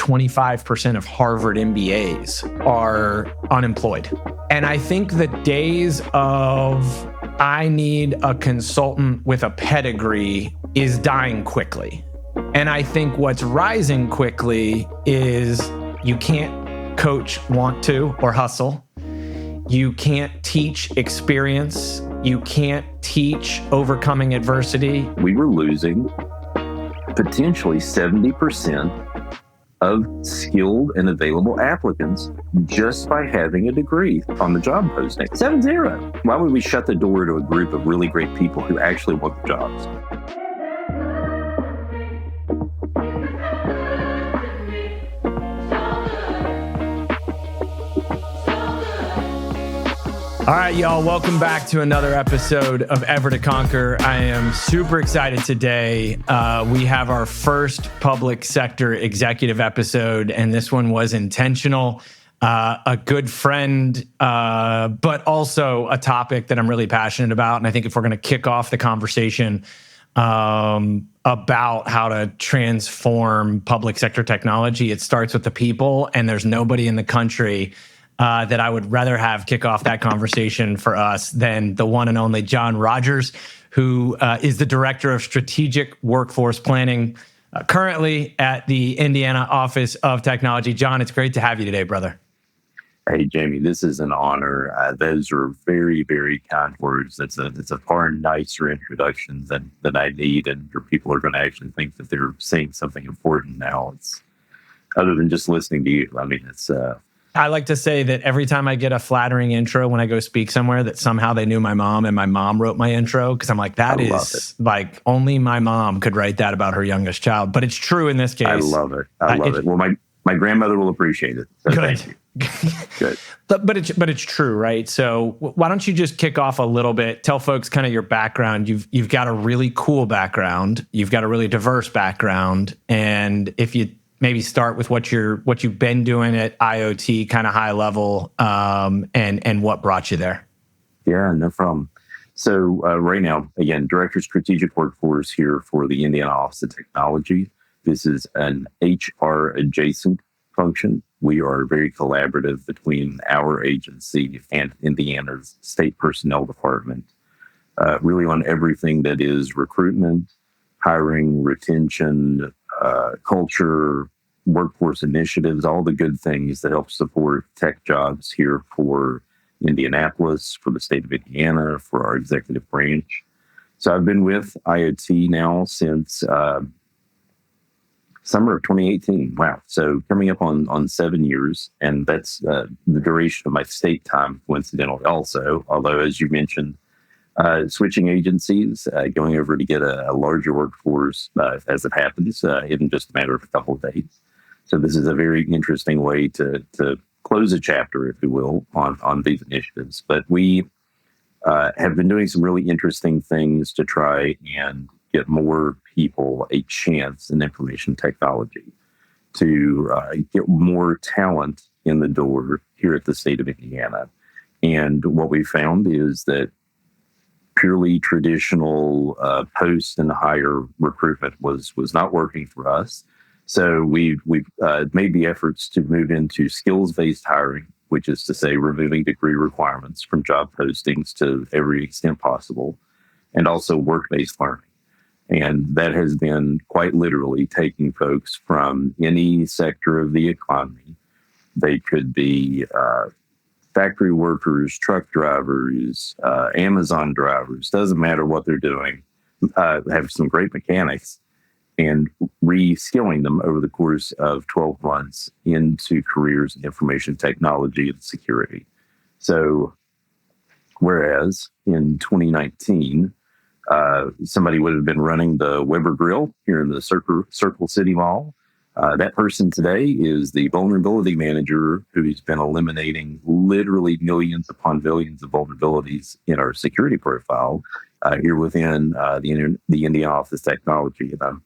25% of Harvard MBAs are unemployed. And I think the days of I need a consultant with a pedigree is dying quickly. And I think what's rising quickly is you can't coach want to or hustle. You can't teach experience. You can't teach overcoming adversity. We were losing potentially 70% of skilled and available applicants just by having a degree on the job posting. 7-0. Why would we shut the door to a group of really great people who actually want the jobs? All right, y'all, welcome back to another episode of Ever to Conquer. I am super excited today. We have our first public sector executive episode, and this one was intentional. A good friend, but also a topic that I'm really passionate about. And I think if we're going to kick off the conversation about how to transform public sector technology, it starts with the people, and there's nobody in the country that I would rather have kick off that conversation for us than the one and only Jon Rogers, who is the Director of Strategic Workforce Planning currently at the Indiana Office of Technology. Jon, it's great to have you today, brother. Hey, Jamie, this is an honor. Those are very, very kind words. It's a far nicer introduction than I need, and your people are going to actually think that they're saying something important now. It's other than just listening to you. I mean, it's... I like to say that every time I get a flattering intro when I go speak somewhere, that somehow they knew my mom and my mom wrote my intro, because I'm like, that is like only my mom could write that about her youngest child. But it's true in this case. I love it. I love it. Well, my grandmother will appreciate it. So good. Thank you. Good. But it's true, right? So why don't you just kick off a little bit? Tell folks kind of your background. You've got a really cool background. You've got a really diverse background, and if you maybe start with what you've been doing at IoT, kind of high level, and what brought you there. Yeah, no problem. So right now, again, Director of Strategic Workforce here for the Indiana Office of Technology. This is an HR adjacent function. We are very collaborative between our agency and Indiana's State Personnel Department, really on everything that is recruitment, hiring, retention, culture, workforce initiatives, all the good things that help support tech jobs here for Indianapolis, for the state of Indiana, for our executive branch. So I've been with IoT now since summer of 2018. Wow. So coming up on 7 years, and that's the duration of my state time, coincidentally also, although as you mentioned, switching agencies, going over to get a larger workforce as it happens in just a matter of a couple of days. So this is a very interesting way to close a chapter, if you will, on these initiatives. But we have been doing some really interesting things to try and get more people a chance in information technology, to get more talent in the door here at the state of Indiana. And what we found is that purely traditional post and hire recruitment was not working for us. So we've made the efforts to move into skills-based hiring, which is to say removing degree requirements from job postings to every extent possible, and also work-based learning. And that has been quite literally taking folks from any sector of the economy. They could be factory workers, truck drivers, Amazon drivers, doesn't matter what they're doing, have some great mechanics, and reskilling them over the course of 12 months into careers in information technology and security. So whereas in 2019, somebody would have been running the Weber Grill here in the Circle City Mall. That person today is the vulnerability manager who's been eliminating literally millions upon millions of vulnerabilities in our security profile here within the Indiana Office of Technology. And I'm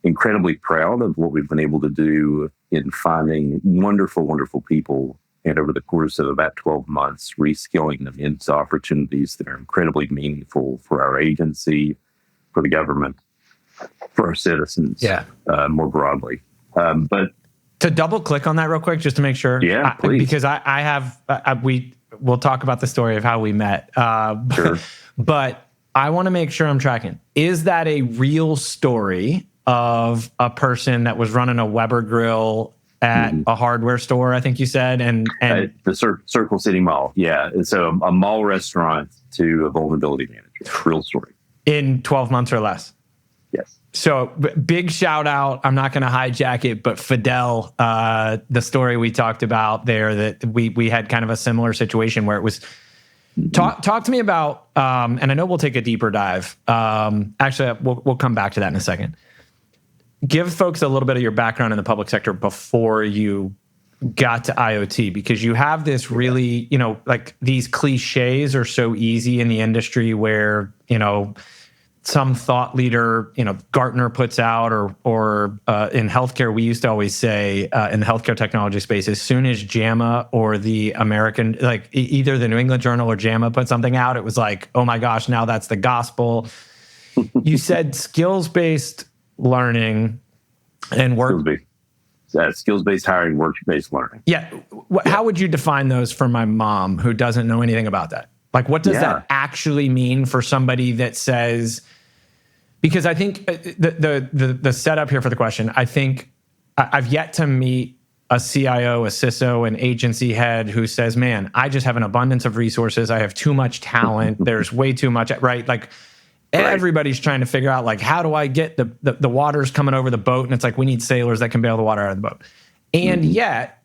incredibly proud of what we've been able to do in finding wonderful, wonderful people, and over the course of about 12 months, reskilling them into opportunities that are incredibly meaningful for our agency, for the government, for our citizens, more broadly. But To double click on that real quick, just to make sure. Yeah, please. Because we'll talk about the story of how we met. Sure. But I want to make sure I'm tracking. Is that a real story of a person that was running a Weber grill at a hardware store, I think you said, and the Circle City Mall? Yeah. So a mall restaurant to a vulnerability manager. Real story. In 12 months or less? Yes. So big shout out. I'm not going to hijack it, but Fidel, the story we talked about there, that we had kind of a similar situation where it was. Talk to me about, and I know we'll take a deeper dive. Actually, we'll come back to that in a second. Give folks a little bit of your background in the public sector before you got to IoT, because you have this really, like these cliches are so easy in the industry where, some thought leader, Gartner puts out, or in healthcare, we used to always say in the healthcare technology space, as soon as JAMA or the American, like either the New England Journal or JAMA put something out, it was like, oh my gosh, now that's the gospel. You said skills-based learning and work. Skills-based hiring, work-based learning. Yeah. How would you define those for my mom who doesn't know anything about that? Like, what does that actually mean for somebody that says, because I think the setup here for the question, I think I've yet to meet a CIO, a CISO, an agency head who says, man, I just have an abundance of resources. I have too much talent. There's way too much, right? Like everybody's trying to figure out, like, how do I get the water's coming over the boat? And it's like, we need sailors that can bail the water out of the boat. And yet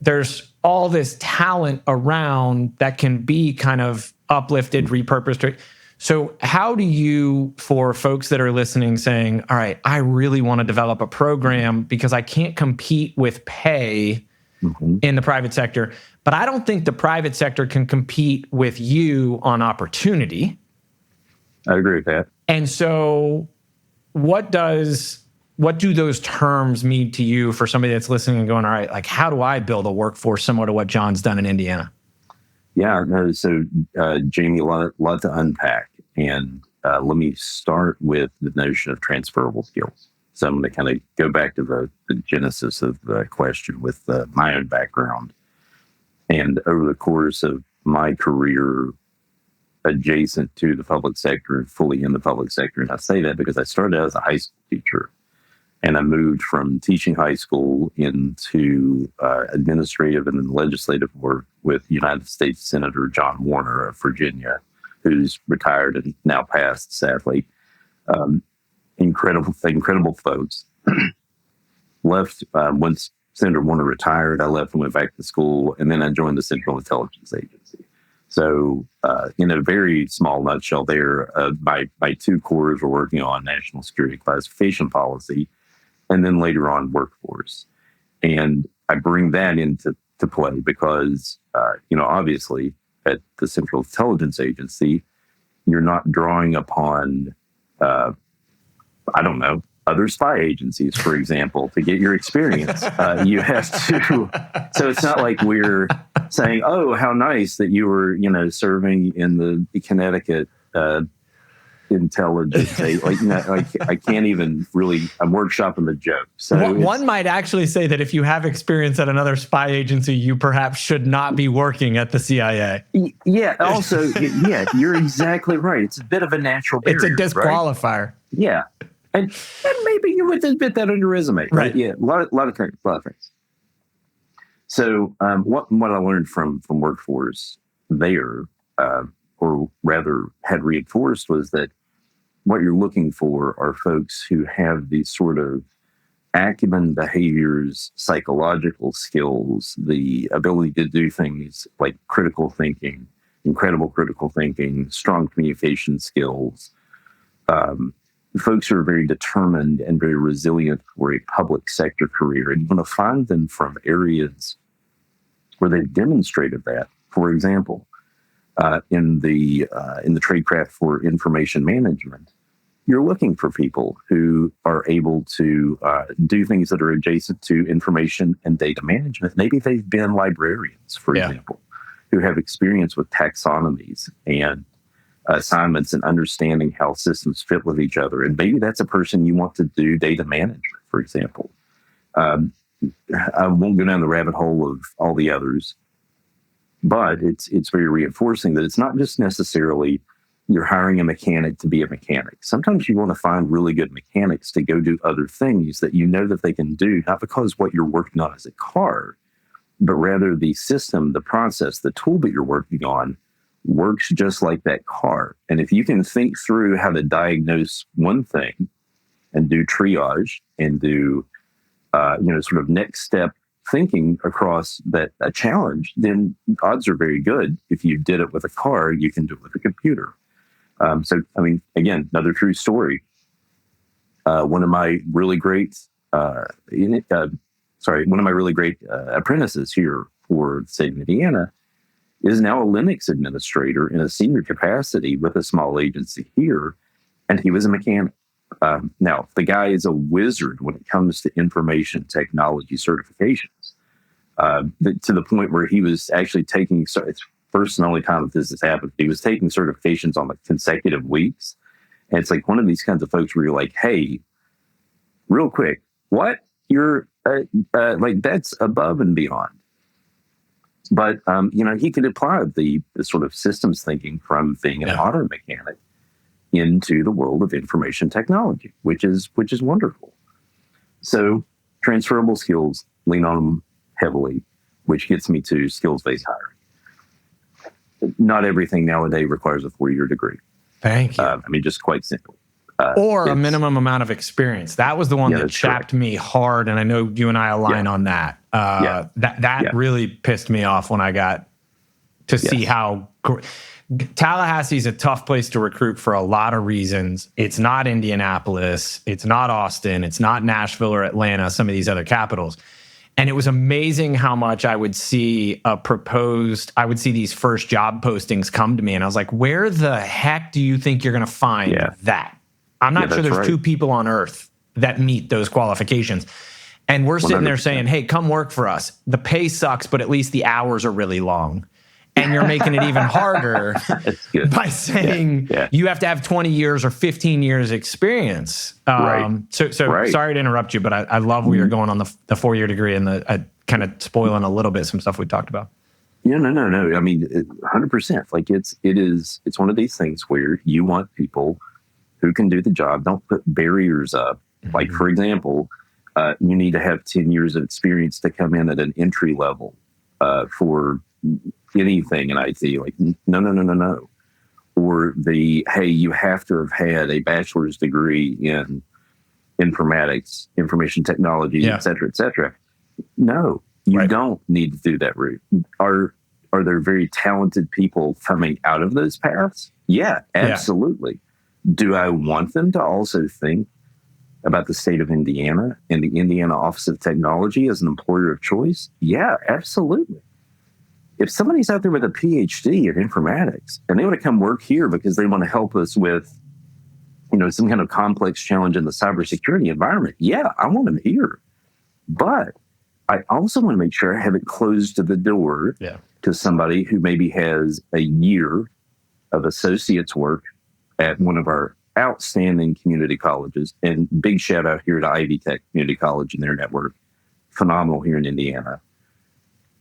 there's all this talent around that can be kind of uplifted, repurposed. So how do you, for folks that are listening saying, all right, I really want to develop a program because I can't compete with pay in the private sector, but I don't think the private sector can compete with you on opportunity. I agree with that. And so what do those terms mean to you for somebody that's listening and going, all right, like, how do I build a workforce similar to what Jon's done in Indiana? Yeah, no, so Jamie, a lot to unpack. And let me start with the notion of transferable skills. So I'm going to kind of go back to the genesis of the question with my own background. And over the course of my career, adjacent to the public sector and fully in the public sector. And I say that because I started out as a high school teacher. And I moved from teaching high school into administrative and then legislative work with United States Senator John Warner of Virginia, who's retired and now passed, sadly. Incredible folks. Left once Senator Warner retired. I left and went back to school, and then I joined the Central Intelligence Agency. So, in a very small nutshell, there, my two cores were working on national security classification policy, and then later on workforce. And I bring that into play because, obviously at the Central Intelligence Agency, you're not drawing upon, other spy agencies, for example, to get your experience. You have to. So it's not like we're saying, "Oh, how nice that you were, serving in the Connecticut intelligence." I can't even really. I'm workshopping the joke. So one might actually say that if you have experience at another spy agency, you perhaps should not be working at the CIA. Yeah. Also, you're exactly right. It's a bit of a natural barrier. It's a disqualifier. Right? Yeah. And maybe you would just put that on your resume, right? Yeah, a lot of things. So, what I learned from workforce there, or rather had reinforced, was that what you're looking for are folks who have these sort of acumen, behaviors, psychological skills, the ability to do things like critical thinking, incredible critical thinking, strong communication skills. Folks who are very determined and very resilient for a public sector career, and you want to find them from areas where they've demonstrated that. For example, in the tradecraft for information management, you're looking for people who are able to do things that are adjacent to information and data management. Maybe they've been librarians, for example, who have experience with taxonomies and assignments and understanding how systems fit with each other. And maybe that's a person you want to do data management, for example. I won't go down the rabbit hole of all the others, but it's very reinforcing that it's not just necessarily you're hiring a mechanic to be a mechanic. Sometimes you want to find really good mechanics to go do other things that you know that they can do, not because what you're working on is a car, but rather the system, the process, the tool that you're working on works just like that car. And if you can think through how to diagnose one thing and do triage and do, sort of next step thinking across that a challenge, then odds are very good. If you did it with a car, you can do it with a computer. Again, another true story. One of my really great apprentices here for the state of Indiana is now a Linux administrator in a senior capacity with a small agency here, and he was a mechanic. Now, the guy is a wizard when it comes to information technology certifications, to the point where he was actually taking, it's first and only time that this has happened, he was taking certifications on like consecutive weeks. And it's like one of these kinds of folks where you're like, hey, real quick, what? You're like, that's above and beyond. But, he could apply the sort of systems thinking from being an auto mechanic into the world of information technology, which is wonderful. So transferable skills, lean on them heavily, which gets me to skills-based hiring. Not everything nowadays requires a 4-year degree. Thank you. Just quite simply. Or a minimum amount of experience. That was the one that chapped me hard, and I know you and I align on that. That really pissed me off when I got to see how Tallahassee is a tough place to recruit for a lot of reasons. It's not Indianapolis, it's not Austin, it's not Nashville or Atlanta, some of these other capitals. And it was amazing how much I would see these first job postings come to me, and I was like, where the heck do you think you're going to find that? I'm not sure there's two people on earth that meet those qualifications. And we're sitting 100%. There saying, hey, come work for us. The pay sucks, but at least the hours are really long. And you're making it even harder by saying you have to have 20 years or 15 years experience. So sorry to interrupt you, but I love where you're going on the 4-year degree and the kind of spoiling a little bit some stuff we talked about. Yeah, no. 100%. Like it's one of these things where you want people who can do the job. Don't put barriers up. Mm-hmm. Like, for example, you need to have 10 years of experience to come in at an entry level for anything in IT. Like, no. Or hey, you have to have had a bachelor's degree in informatics, information technology, et cetera, et cetera. No, you don't need to do that route. Are there very talented people coming out of those paths? Yeah, absolutely. Do I want them to also think about the state of Indiana and the Indiana Office of Technology as an employer of choice? Yeah, absolutely. If somebody's out there with a PhD in informatics and they want to come work here because they want to help us with, some kind of complex challenge in the cybersecurity environment, I want them here. But I also want to make sure I haven't closed the door to somebody who maybe has a year of associate's work at one of our outstanding community colleges. And big shout out here to Ivy Tech Community College and their network. Phenomenal here in Indiana.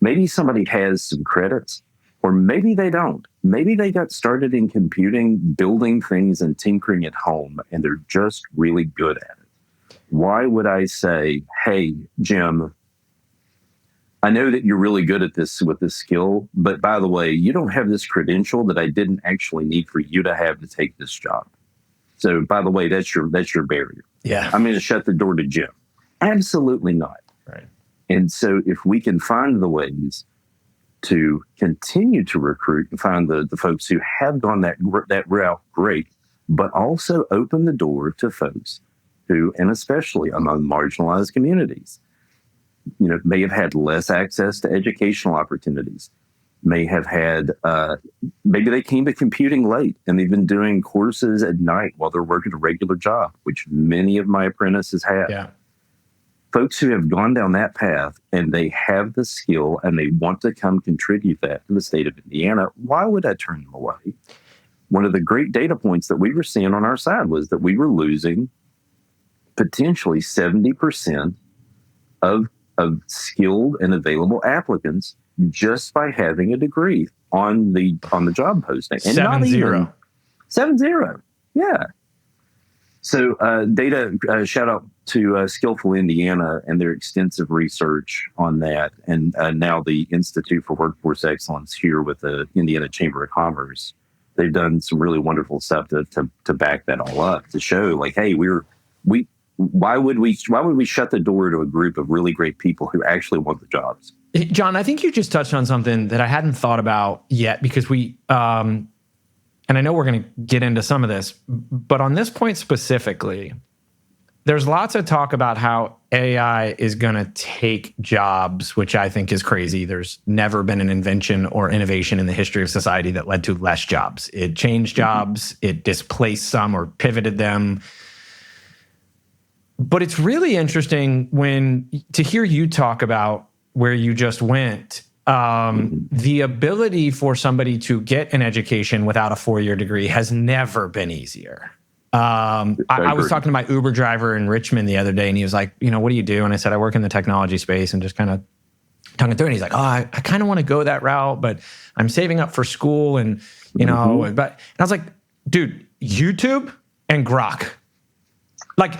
Maybe somebody has some credits, or maybe they don't. Maybe they got started in computing, building things and tinkering at home, and they're just really good at it. Why would I say, hey, Jim, I know that you're really good at this with this skill, but by the way, you don't have this credential that I didn't actually need for you to have to take this job. So by the way, that's your barrier. Yeah. I'm going to shut the door to Jim. Absolutely not. Right. And so if we can find the ways to continue to recruit and find the folks who have gone that route, great, but also open the door to folks who, and especially among marginalized communities, may have had less access to educational opportunities, may have had, maybe they came to computing late and they've been doing courses at night while they're working a regular job, which many of my apprentices have. Yeah. Folks who have gone down that path and they have the skill and they want to come contribute that to the state of Indiana, why would I turn them away? One of the great data points that we were seeing on our side was that we were losing potentially 70% of of skilled and available applicants just by having a degree on the job posting. And 7-0. 7-0. Yeah. So data, shout out to Skillful Indiana and their extensive research on that. And now the Institute for Workforce Excellence here with the Indiana Chamber of Commerce. They've done some really wonderful stuff to back that all up, to show like, hey, why would we shut the door to a group of really great people who actually want the jobs? Jon, I think you just touched on something that I hadn't thought about yet, because and I know we're going to get into some of this, but on this point specifically, there's lots of talk about how AI is going to take jobs, which I think is crazy. There's never been an invention or innovation in the history of society that led to less jobs. It changed jobs, it displaced some or pivoted them. But it's really interesting to hear you talk about where you just went. The ability for somebody to get an education without a 4-year degree has never been easier. I was talking to my Uber driver in Richmond the other day, and he was like, what do you do? And I said, I work in the technology space, and just kind of talking through it. And he's like, I kind of want to go that route, but I'm saving up for school. And, and I was like, dude, YouTube and Grok. Like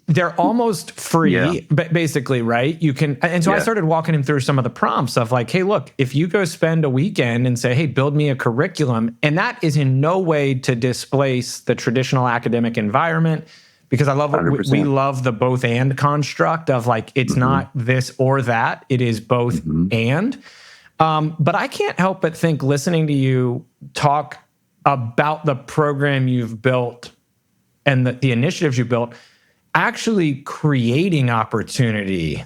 they're almost free, but basically, right? You can, and so I started walking him through some of the prompts of like, hey, look, if you go spend a weekend and say, hey, build me a curriculum, and that is in no way to displace the traditional academic environment, because I love we love the both and construct of like, it's not this or that, it is both and. But I can't help but think, listening to you talk about the program you've built and the initiatives you built, actually creating opportunity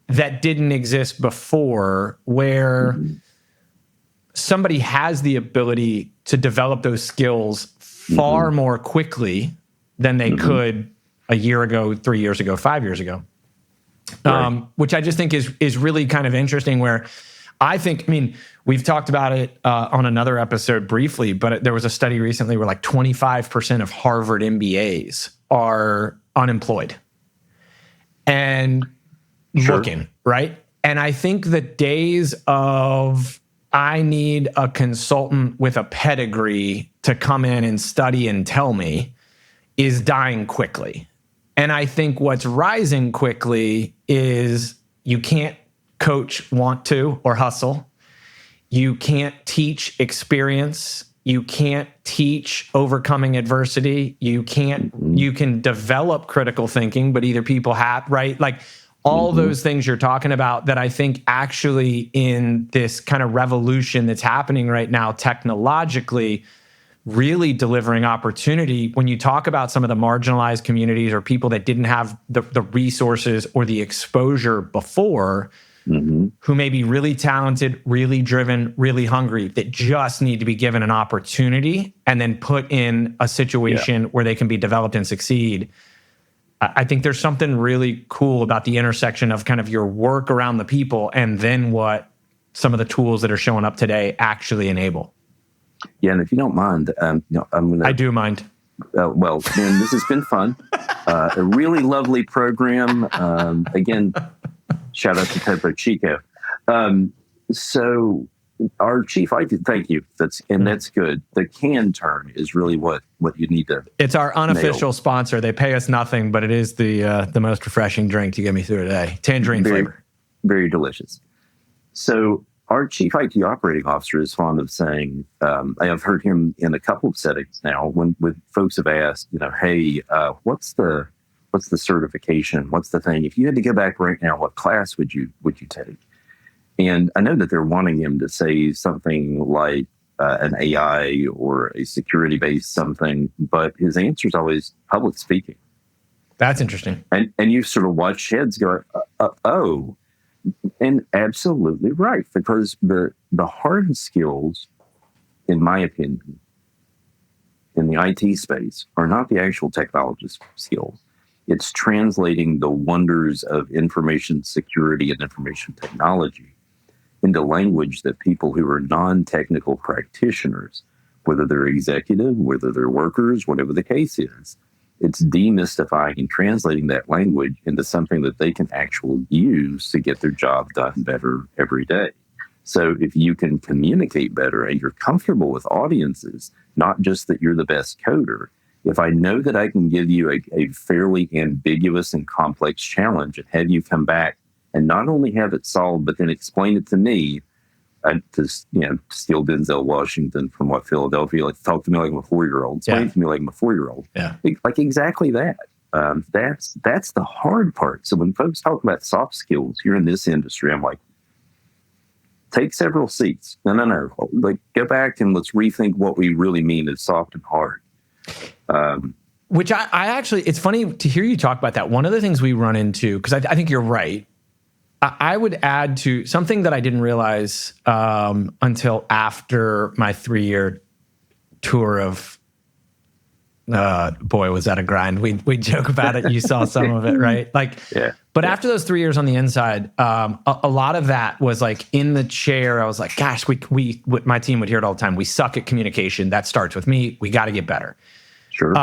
that didn't exist before, where somebody has the ability to develop those skills far more quickly than they could a year ago, 3 years ago, 5 years ago. Which I just think is really kind of interesting, where I think, we've talked about it on another episode briefly, but there was a study recently where like 25% of Harvard MBAs are unemployed and looking, right? And I think the days of, I need a consultant with a pedigree to come in and study and tell me, is dying quickly. And I think what's rising quickly is, you can't coach want to or hustle. You can't teach experience. You can't teach overcoming adversity. You can develop critical thinking, but either people have, right? Like all those things you're talking about, that I think actually in this kind of revolution that's happening right now technologically, really delivering opportunity. When you talk about some of the marginalized communities or people that didn't have the resources or the exposure before, who may be really talented, really driven, really hungry, that just need to be given an opportunity and then put in a situation where they can be developed and succeed. I think there's something really cool about the intersection of kind of your work around the people and then what some of the tools that are showing up today actually enable. Yeah, and if you don't mind, I'm gonna. I do mind. Well, man, this has been fun. A really lovely program. Again, shout out to Topo Chico. So our chief, thank you. That's good. The can turn is really what you need to. It's our unofficial sponsor. They pay us nothing, but it is the most refreshing drink to get me through today. Tangerine flavor. Very delicious. So our chief IT operating officer is fond of saying, I have heard him in a couple of settings now when folks have asked, hey, what's the certification? What's the thing? If you had to go back right now, what class would you take? And I know that they're wanting him to say something like an AI or a security-based something, but his answer is always public speaking. That's interesting. And you sort of watch heads go, oh. And absolutely right, because the hard skills, in my opinion, in the IT space are not the actual technologist skills. It's translating the wonders of information security and information technology into language that people who are non-technical practitioners, whether they're executive, whether they're workers, whatever the case is, It's demystifying and translating that language into something that they can actually use to get their job done better every day. So if you can communicate better and you're comfortable with audiences, not just that you're the best coder, if I know that I can give you a fairly ambiguous and complex challenge and have you come back and not only have it solved, but then explain it to me, to steal Denzel Washington from Philadelphia, like talk to me like I'm a 4-year-old, explain it to me like I'm a 4-year-old. Yeah. Like exactly that. That's the hard part. So when folks talk about soft skills here in this industry, I'm like, take several seats. No. Like go back and let's rethink what we really mean as soft and hard. Which I actually, it's funny to hear you talk about that. One of the things we run into, because I think you're right, I would add to something that I didn't realize until after my 3-year tour of, boy, was that a grind. We joke about it. You saw some of it, right? But after those 3 years on the inside, a lot of that was like in the chair. I was like, gosh, my team would hear it all the time. We suck at communication. That starts with me. We got to get better. Sure.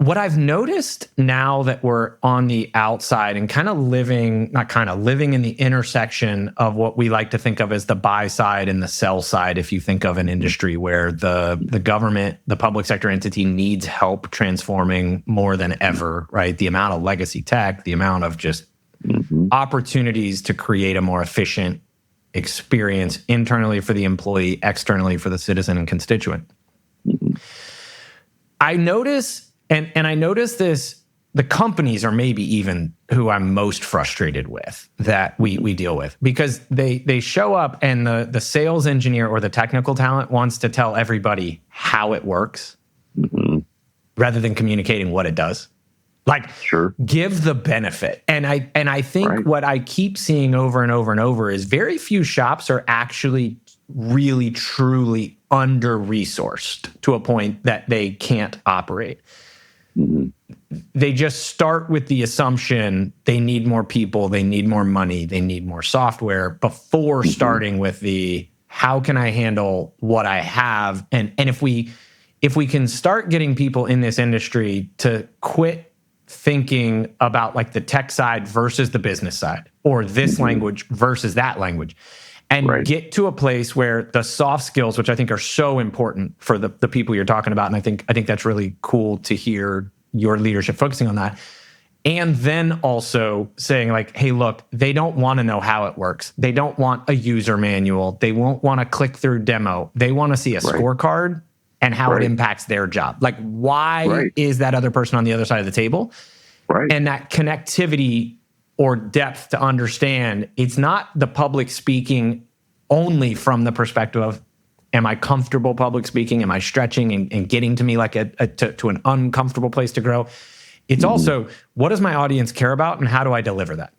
What I've noticed now that we're on the outside and living in the intersection of what we like to think of as the buy side and the sell side, if you think of an industry where the government, the public sector entity needs help transforming more than ever, right? The amount of legacy tech, the amount of just opportunities to create a more efficient experience internally for the employee, externally for the citizen and constituent. I notice, and I notice this, the companies are maybe even who I'm most frustrated with that we deal with, because they show up and the sales engineer or the technical talent wants to tell everybody how it works rather than communicating what it does. Like, give the benefit. And I think what I keep seeing over and over and over is very few shops are actually really, truly under-resourced to a point that they can't operate. They just start with the assumption they need more people, they need more money, they need more software before starting with the how can I handle what I have? And if we can start getting people in this industry to quit thinking about like the tech side versus the business side, or this language versus that language, and get to a place where the soft skills, which I think are so important for the people you're talking about, and I think that's really cool to hear your leadership focusing on that. And then also saying like, hey, look, they don't want to know how it works. They don't want a user manual. They won't want a click-through demo. They want to see a scorecard and how it impacts their job. Like, why is that other person on the other side of the table? And that connectivity or depth to understand it's not the public speaking only from the perspective of, am I comfortable public speaking? Am I stretching and getting to me like to an uncomfortable place to grow? It's also, what does my audience care about and how do I deliver that?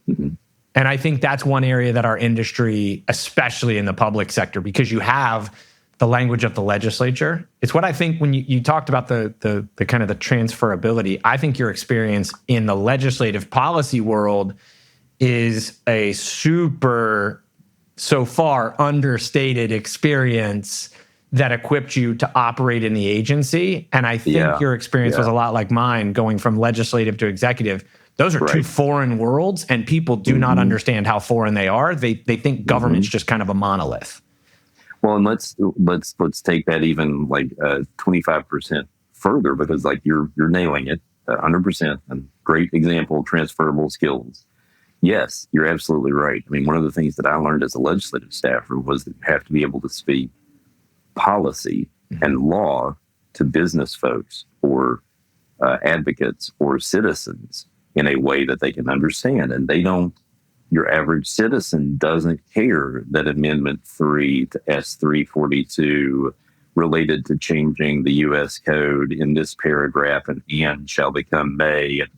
And I think that's one area that our industry, especially in the public sector, because you have the language of the legislature. It's what I think when you talked about the kind of the transferability, I think your experience in the legislative policy world is a super, so far, understated experience that equipped you to operate in the agency. And I think your experience was a lot like mine, going from legislative to executive. Those are two foreign worlds, and people do not understand how foreign they are. They think government's just kind of a monolith. Well, and let's take that even like 25% further, because like you're nailing it 100%. And great example, transferable skills. Yes, you're absolutely right. I mean, one of the things that I learned as a legislative staffer was that you have to be able to speak policy and law to business folks or advocates or citizens in a way that they can understand. And your average citizen doesn't care that Amendment 3 to S342 related to changing the U.S. code in this paragraph and shall become may. And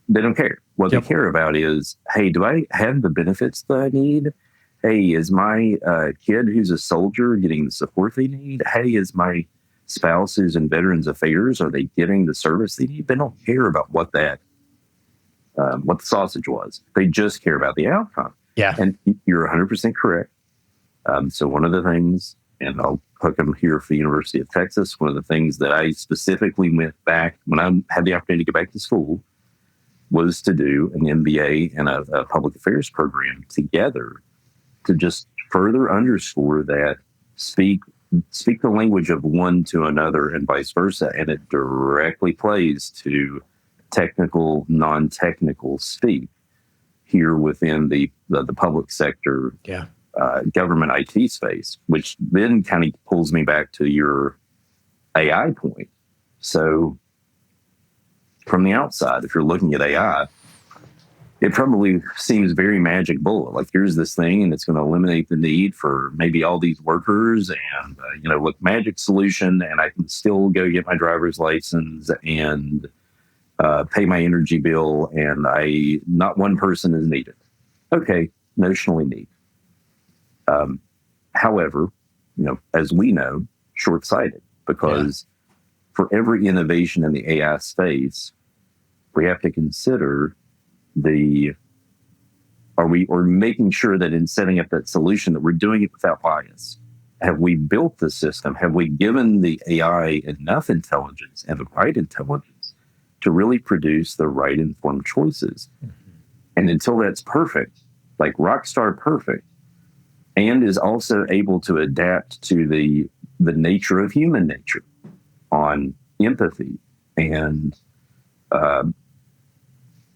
they don't care. What they care about is, hey, do I have the benefits that I need? Hey, is my kid who's a soldier getting the support they need? Hey, is my spouse who's in Veterans Affairs, are they getting the service they need? They don't care about what the sausage was. They just care about the outcome. Yeah. And you're 100% correct. So one of the things, and I'll look, I'm here for the University of Texas. One of the things that I specifically went back when I had the opportunity to go back to school was to do an MBA and a public affairs program together to just further underscore that speak the language of one to another and vice versa. And it directly plays to technical, non-technical speak here within the public sector, government IT space, which then kind of pulls me back to your AI point. So from the outside, if you're looking at AI, it probably seems very magic bullet. Like, here's this thing, and it's going to eliminate the need for maybe all these workers, and look, magic solution, and I can still go get my driver's license and pay my energy bill, and not one person is needed. Okay, notionally neat. However, as we know, short-sighted, because for every innovation in the AI space, we have to consider making sure that in setting up that solution that we're doing it without bias. Have we built the system? Have we given the AI enough intelligence and the right intelligence to really produce the right informed choices? Mm-hmm. And until that's perfect, like rockstar perfect, and is also able to adapt to the nature of human nature on empathy and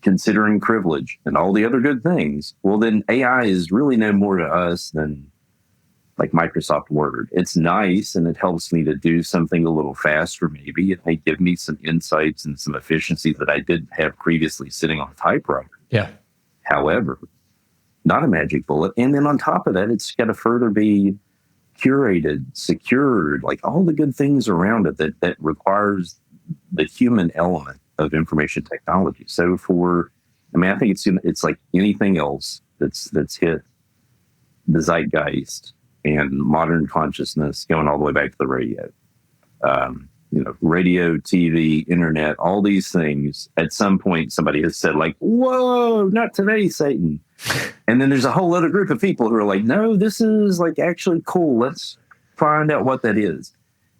considering privilege and all the other good things, well, then AI is really no more to us than like Microsoft Word. It's nice and it helps me to do something a little faster, maybe. It may give me some insights and some efficiencies that I didn't have previously sitting on a typewriter. Yeah. However, not a magic bullet. And then on top of that, it's got to further be curated, secured, like all the good things around it that requires the human element of information technology. So I think it's like anything else that's hit the zeitgeist and modern consciousness, going all the way back to the radio. Radio, TV, internet, all these things. At some point, somebody has said like, "Whoa, not today, Satan." And then there's a whole other group of people who are like, "No, this is like actually cool. Let's find out what that is."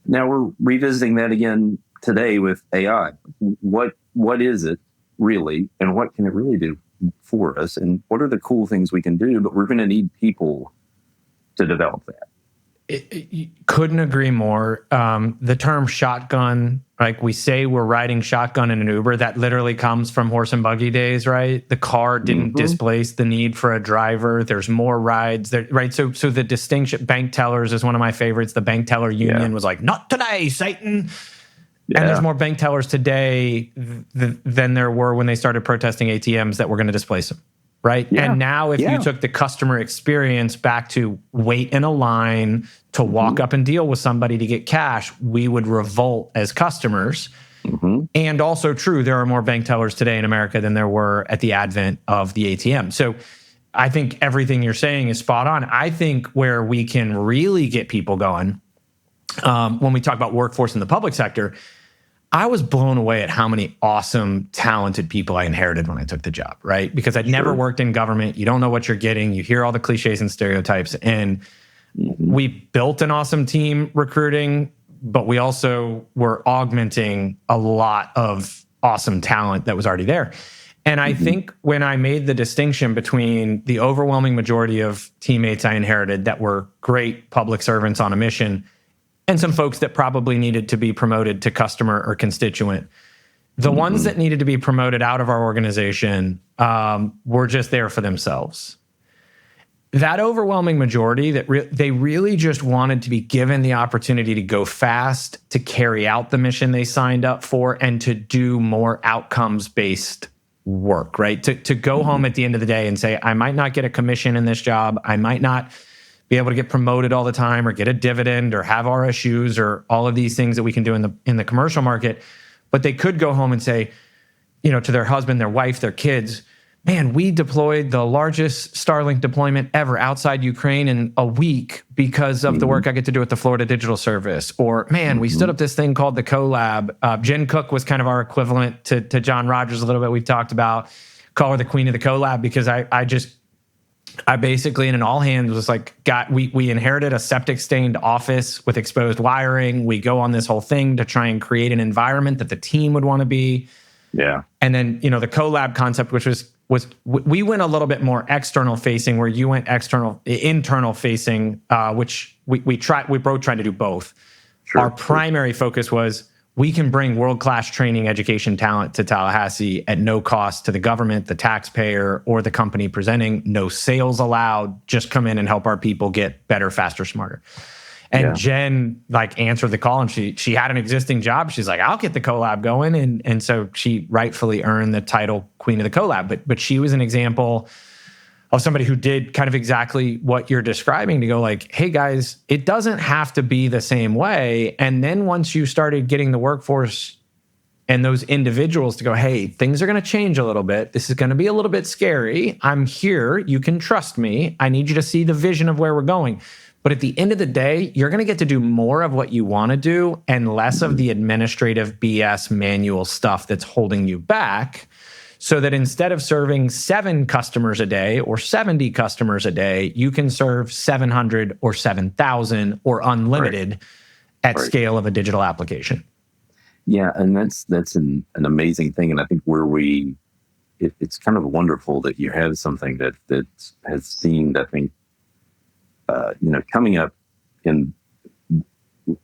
Now we're revisiting that again today with AI. What is it really, and what can it really do for us, and what are the cool things we can do? But we're going to need people to develop that. Couldn't agree more. The term shotgun, like we say we're riding shotgun in an Uber, that literally comes from horse and buggy days, right? The car didn't displace the need for a driver. There's more rides there, right? So the distinction, bank tellers is one of my favorites. The bank teller union was like, "Not today, Satan." Yeah. And there's more bank tellers today than there were when they started protesting ATMs that were going to displace them, right? Yeah. And now if you took the customer experience back to wait in a line to walk up and deal with somebody to get cash, we would revolt as customers. Mm-hmm. And also true, there are more bank tellers today in America than there were at the advent of the ATM. So I think everything you're saying is spot on. I think where we can really get people going, when we talk about workforce in the public sector, I was blown away at how many awesome, talented people I inherited when I took the job, right? Because I'd never worked in government. You don't know what you're getting. You hear all the cliches and stereotypes. And we built an awesome team recruiting, but we also were augmenting a lot of awesome talent that was already there. And I think when I made the distinction between the overwhelming majority of teammates I inherited that were great public servants on a mission and some folks that probably needed to be promoted to customer or constituent, the ones that needed to be promoted out of our organization were just there for themselves. That overwhelming majority, they really just wanted to be given the opportunity to go fast, to carry out the mission they signed up for, and to do more outcomes-based work, right? To go home at the end of the day and say, I might not get a commission in this job. I might not be able to get promoted all the time or get a dividend or have RSUs or all of these things that we can do in the commercial market. But they could go home and say, to their husband, their wife, their kids, man, we deployed the largest Starlink deployment ever outside Ukraine in a week because of the work I get to do at the Florida Digital Service. Or, man, we stood up this thing called the CoLab. Jen Cook was kind of our equivalent to Jon Rogers a little bit. We've talked about, call her the queen of the CoLab, because I basically, in an all hands, was like, we inherited a septic stained office with exposed wiring. We go on this whole thing to try and create an environment that the team would want to be. Yeah. And then, the collab concept, which was we went a little bit more external facing, where you went internal facing, which we both tried to do both. Sure. Our primary focus was, we can bring world-class training education talent to Tallahassee at no cost to the government, the taxpayer, or the company presenting. No sales allowed. Just come in and help our people get better, faster, smarter. And Jen answered the call, and she had an existing job. She's like, I'll get the collab going. And so she rightfully earned the title Queen of the Collab. But she was an example of somebody who did kind of exactly what you're describing, to go like, hey guys, it doesn't have to be the same way. And then once you started getting the workforce and those individuals to go, hey, things are going to change a little bit. This is going to be a little bit scary. I'm here. You can trust me. I need you to see the vision of where we're going. But at the end of the day, you're going to get to do more of what you want to do and less of the administrative BS manual stuff that's holding you back. So that instead of serving 7 customers a day or 70 customers a day, you can serve 700 or 7,000 or unlimited at scale of a digital application. Yeah, and that's an amazing thing. And I think it's kind of wonderful that you have something that has seemed, I think, coming up in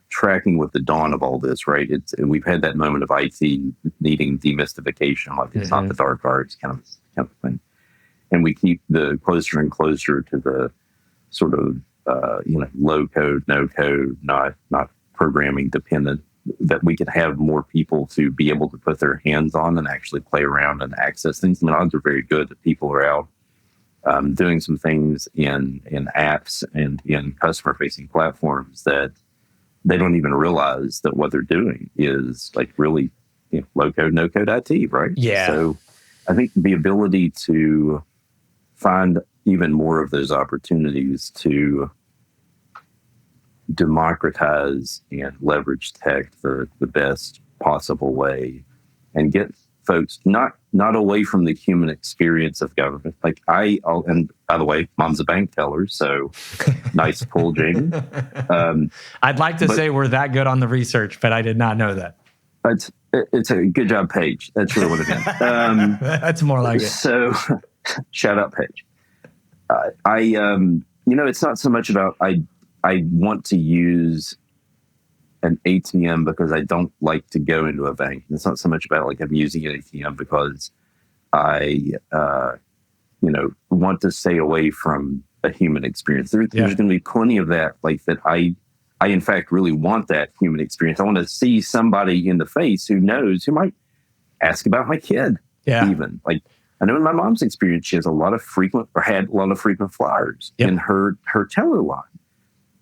tracking with the dawn of all this, right? We've had that moment of IT needing demystification, like it's not the dark arts kind of thing, and we keep the closer and closer to the sort of low code, no code, not programming dependent, that we can have more people to be able to put their hands on and actually play around and access things. I mean, odds are very good that people are out doing some things in apps and in customer-facing platforms that they don't even realize that what they're doing is really low code, no code IT, right? Yeah. So I think the ability to find even more of those opportunities to democratize and leverage tech the best possible way, and get folks not away from the human experience of government. And by the way, Mom's a bank teller, so nice pull, Jamie. I'd like to say we're that good on the research, but I did not know that. It's a good job, Paige. That's really what it is. That's more like it. So, shout out, Paige. It's not so much about I want to use an ATM because I don't like to go into a bank. It's not so much about I'm using an ATM because I, want to stay away from a human experience. There's going to be plenty of that, that I in fact really want that human experience. I want to see somebody in the face who might ask about my kid. Yeah. Even I know in my mom's experience, she had a lot of frequent flyers in her teller line.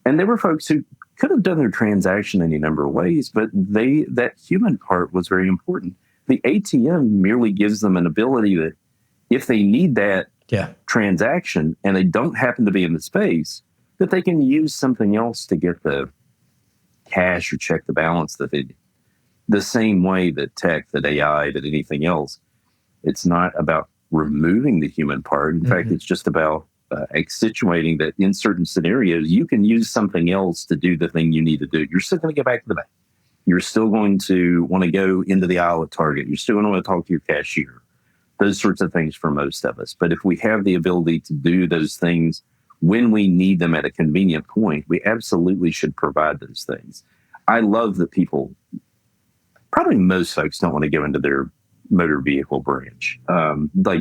And there were folks who could have done their transaction any number of ways, but that human part was very important. The ATM merely gives them an ability that if they need that transaction and they don't happen to be in the space, that they can use something else to get the cash or check the balance that they do. The same way that tech, that AI, that anything else, it's not about removing the human part. In fact, it's just about accentuating that in certain scenarios, you can use something else to do the thing you need to do. You're still going to get back to the bank. You're still going to want to go into the aisle at Target. You're still going to want to talk to your cashier. Those sorts of things for most of us. But if we have the ability to do those things when we need them at a convenient point, we absolutely should provide those things. I love that probably most folks don't want to go into their motor vehicle branch,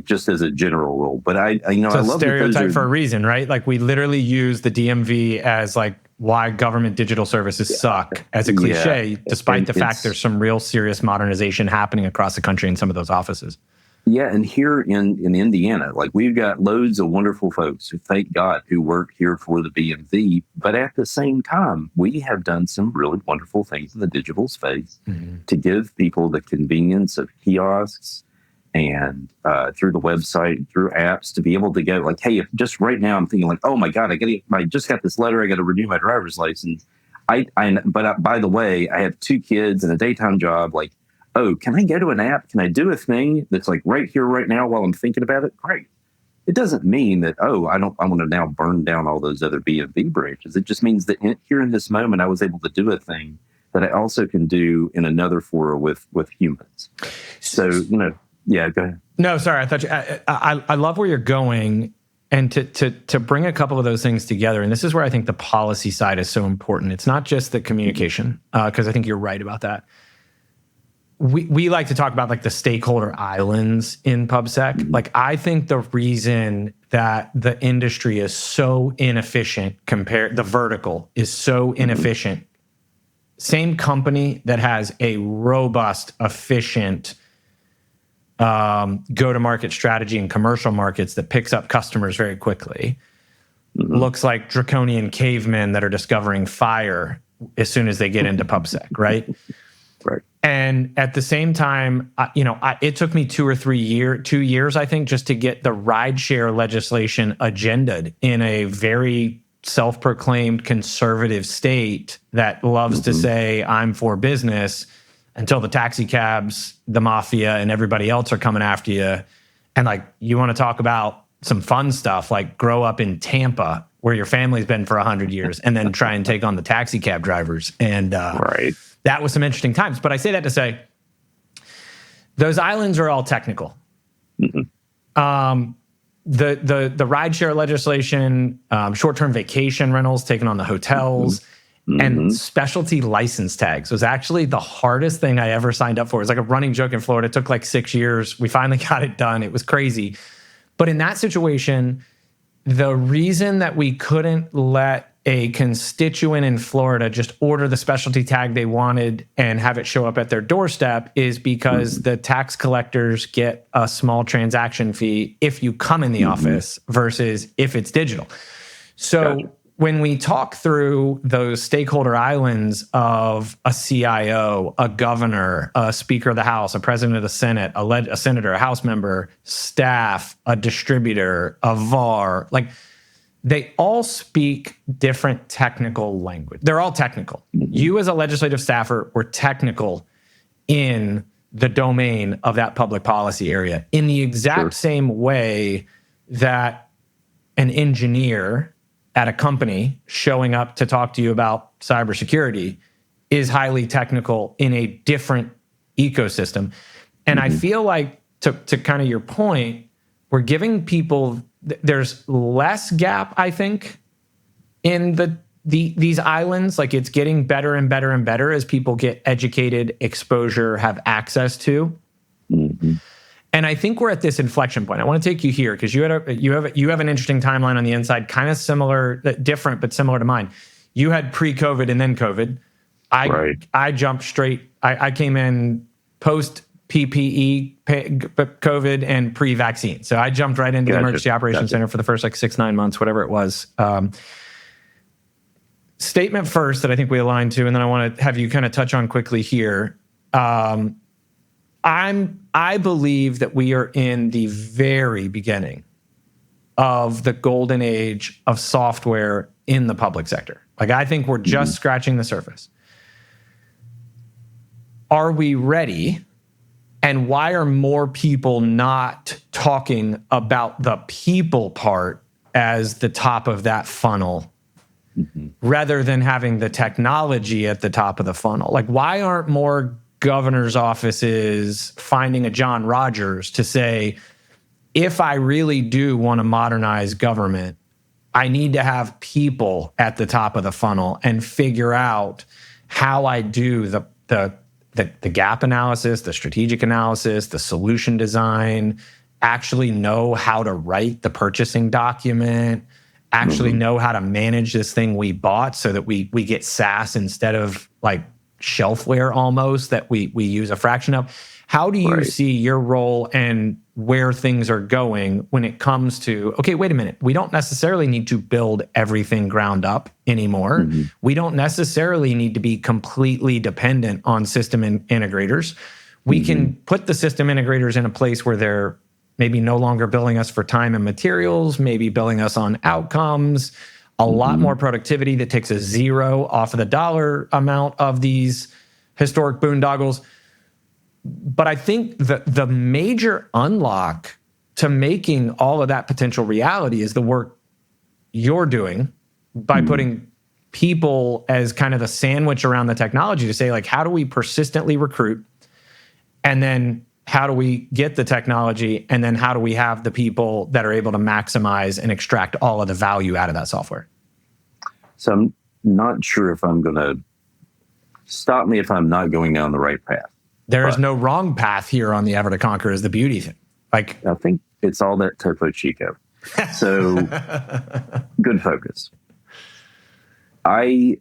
just as a general rule. But I love a stereotype for a reason, right? We literally use the DMV as why government digital services suck as a cliche, despite the fact there's some real serious modernization happening across the country in some of those offices. Yeah, and here in Indiana, we've got loads of wonderful folks who, thank God, who work here for the BMV. But at the same time, we have done some really wonderful things in the digital space to give people the convenience of kiosks and through the website, through apps, to be able to go hey, if just right now I'm thinking oh my God, I just got this letter, I got to renew my driver's license. But by the way, I have 2 kids and a daytime job. Oh, can I go to an app? Can I do a thing that's right here, right now while I'm thinking about it? Great. it doesn't mean that, oh, I want to now burn down all those other B&B branches. It just means that here in this moment, I was able to do a thing that I also can do in another fora with humans. So, yeah, go ahead. No, sorry. I thought I love where you're going, and to bring a couple of those things together. And this is where I think the policy side is so important. It's not just the communication, because I think you're right about that. We like to talk about like the stakeholder islands in PubSec. Like, I think the reason that the industry is so inefficient the vertical is so inefficient. Same company that has a robust, efficient go-to-market strategy in commercial markets that picks up customers very quickly looks like draconian cavemen that are discovering fire as soon as they get into PubSec, right? Right. And at the same time, it took me 2 years, I think, just to get the rideshare legislation agenda'd in a very self-proclaimed conservative state that loves to say, I'm for business, until the taxi cabs, the mafia, and everybody else are coming after you. And like, you want to talk about some fun stuff, like grow up in Tampa, where your family's been for 100 years, and then try and take on the taxi cab drivers. And right. That was some interesting times. But I say that to say, those islands are all technical. The rideshare legislation, short-term vacation rentals taken on the hotels, and specialty license tags was actually the hardest thing I ever signed up for. It was like a running joke in Florida. It took like 6 years. We finally got it done. It was crazy. But in that situation, the reason that we couldn't let a constituent in Florida just order the specialty tag they wanted and have it show up at their doorstep is because the tax collectors get a small transaction fee if you come in the office versus if it's digital. So when we talk through those stakeholder islands of a CIO, a governor, a Speaker of the House, a President of the Senate, a senator, a House member, staff, a distributor, a VAR, like, they all speak different technical language. They're all technical. You as a legislative staffer were technical in the domain of that public policy area in the exact same way that an engineer at a company showing up to talk to you about cybersecurity is highly technical in a different ecosystem. And I feel like, to kind of your point, we're giving people, there's less gap, I think, in these islands. Like, it's getting better and better and better as people get educated, exposure, have access to. And I think we're at this inflection point. I want to take you here because you have an interesting timeline on the inside, kind of similar, different but similar to mine. You had pre-COVID and then COVID. I jumped straight. I came in post PPE, COVID, and pre-vaccine. So I jumped right into the Emergency Operations Center for the first 6-9 months, whatever it was. Statement first that I think we aligned to, and then I want to have you kind of touch on quickly here. I believe that we are in the very beginning of the golden age of software in the public sector. Like, I think we're just scratching the surface. Are we ready? And why are more people not talking about the people part as the top of that funnel rather than having the technology at the top of the funnel? Like, why aren't more governors' offices finding a Jon Rogers to say, if I really do want to modernize government, I need to have people at the top of the funnel and figure out how I do the gap analysis, the strategic analysis, the solution design, actually know how to write the purchasing document, actually know how to manage this thing we bought so that we get SaaS instead of like shelfware almost that we use a fraction of. How do you see your role and where things are going when it comes to, okay, wait a minute, we don't necessarily need to build everything ground up anymore. We don't necessarily need to be completely dependent on system integrators. We can put the system integrators in a place where they're maybe no longer billing us for time and materials, maybe billing us on outcomes, a lot more productivity that takes a zero off of the dollar amount of these historic boondoggles. But I think the major unlock to making all of that potential reality is the work you're doing by putting people as kind of the sandwich around the technology to say, like, how do we persistently recruit? And then how do we get the technology? And then how do we have the people that are able to maximize and extract all of the value out of that software? So I'm not sure if I'm going to stop me if I'm not going down the right path. There is no wrong path here on the Ever to Conquer is the beauty thing. Like, I think it's all that Topo Chico. So good focus. I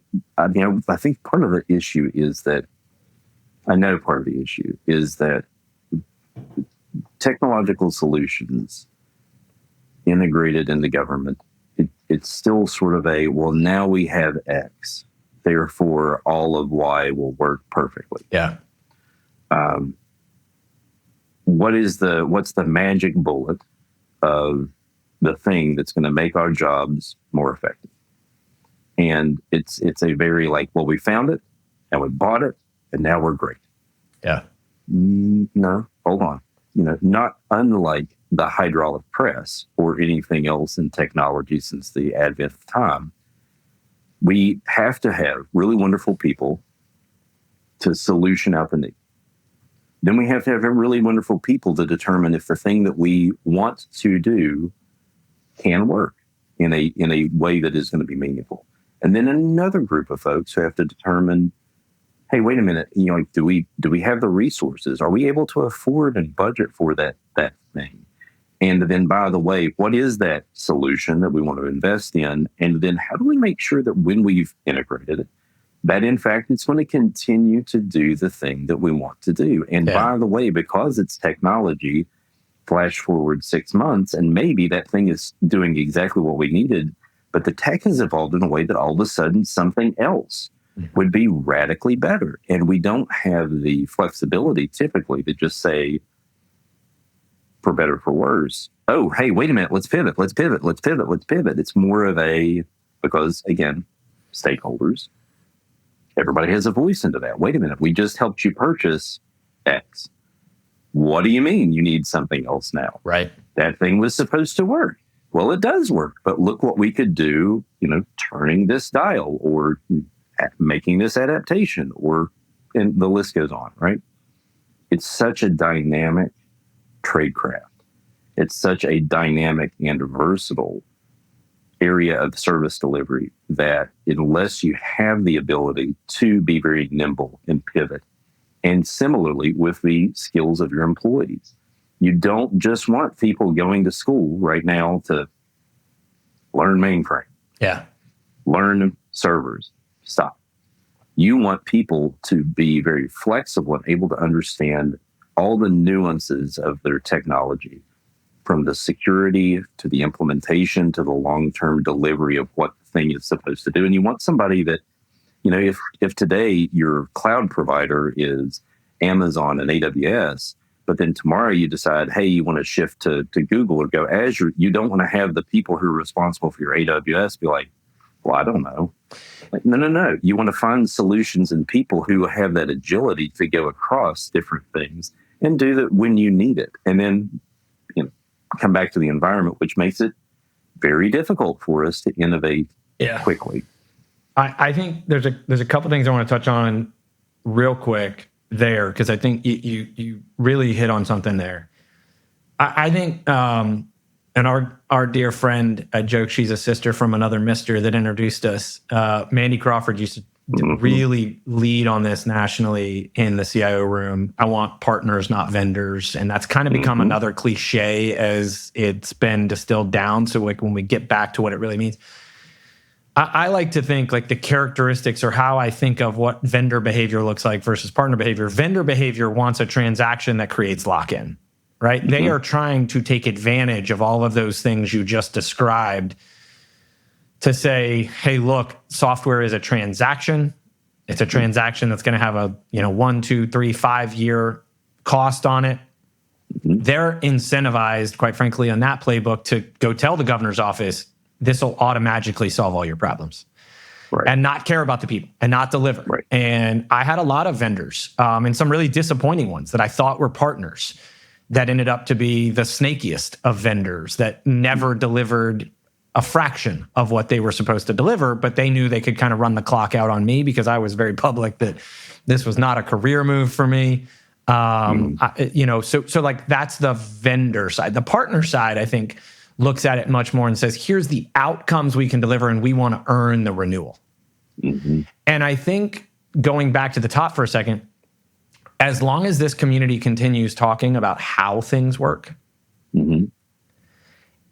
think part of the issue is that technological solutions integrated into government, it's still sort of now we have X, therefore all of Y will work perfectly. Yeah. What's the magic bullet of the thing that's going to make our jobs more effective? And it's a very we found it and we bought it and now we're great. Yeah. No, hold on. Not unlike the hydraulic press or anything else in technology since the advent of time, we have to have really wonderful people to solution out the need. Then we have to have really wonderful people to determine if the thing that we want to do can work in a way that is going to be meaningful. And then another group of folks who have to determine, hey, wait a minute, do we have the resources? Are we able to afford and budget for that thing? And then, by the way, what is that solution that we want to invest in? And then how do we make sure that when we've integrated it, that in fact it's going to continue to do the thing that we want to do? And by the way, because it's technology, flash forward 6 months, and maybe that thing is doing exactly what we needed, but the tech has evolved in a way that all of a sudden something else would be radically better. And we don't have the flexibility typically to just say, for better or for worse, oh, hey, wait a minute, let's pivot. It's more of because again, stakeholders, everybody has a voice into that. Wait a minute, we just helped you purchase X. What do you mean you need something else now? Right. That thing was supposed to work. Well, it does work, but look what we could do, turning this dial or making this adaptation, and the list goes on, right? It's such a dynamic tradecraft. It's such a dynamic and versatile area of service delivery that unless you have the ability to be very nimble and pivot, and similarly with the skills of your employees, you don't just want people going to school right now to learn mainframe. Yeah. Learn servers. Stop. You want people to be very flexible and able to understand all the nuances of their technology, from the security to the implementation to the long-term delivery of what the thing is supposed to do. And you want somebody that, if today your cloud provider is Amazon and AWS, but then tomorrow you decide, hey, you want to shift to Google or go Azure, you don't want to have the people who are responsible for your AWS be like, well, I don't know. Like, no. You want to find solutions and people who have that agility to go across different things and do that when you need it. And then come back to the environment, which makes it very difficult for us to innovate quickly. I think there's a couple things I want to touch on real quick there, because I think you really hit on something there. I think, and our dear friend jokes she's a sister from another mister that introduced us. Mandy Crawford used to really lead on this nationally in the CIO room. I want partners, not vendors. And that's kind of become another cliche as it's been distilled down. So when we get back to what it really means, I like to think like the characteristics or how I think of what vendor behavior looks like versus partner behavior. Vendor behavior wants a transaction that creates lock-in, right? They are trying to take advantage of all of those things you just described to say, hey, look, software is a transaction. It's a transaction that's going to have a 1, 2, 3, 5 year cost on it. They're incentivized, quite frankly, on that playbook to go tell the governor's office, this will automatically solve all your problems. Right. And not care about the people and not deliver. And I had a lot of vendors and some really disappointing ones that I thought were partners that ended up to be the snakiest of vendors that never delivered a fraction of what they were supposed to deliver, but they knew they could kind of run the clock out on me because I was very public that this was not a career move for me. So like that's the vendor side. The partner side, I think, looks at it much more and says, here's the outcomes we can deliver, and we want to earn the renewal. Mm-hmm. And I think going back to the top for a second, as long as this community continues talking about how things work, mm-hmm.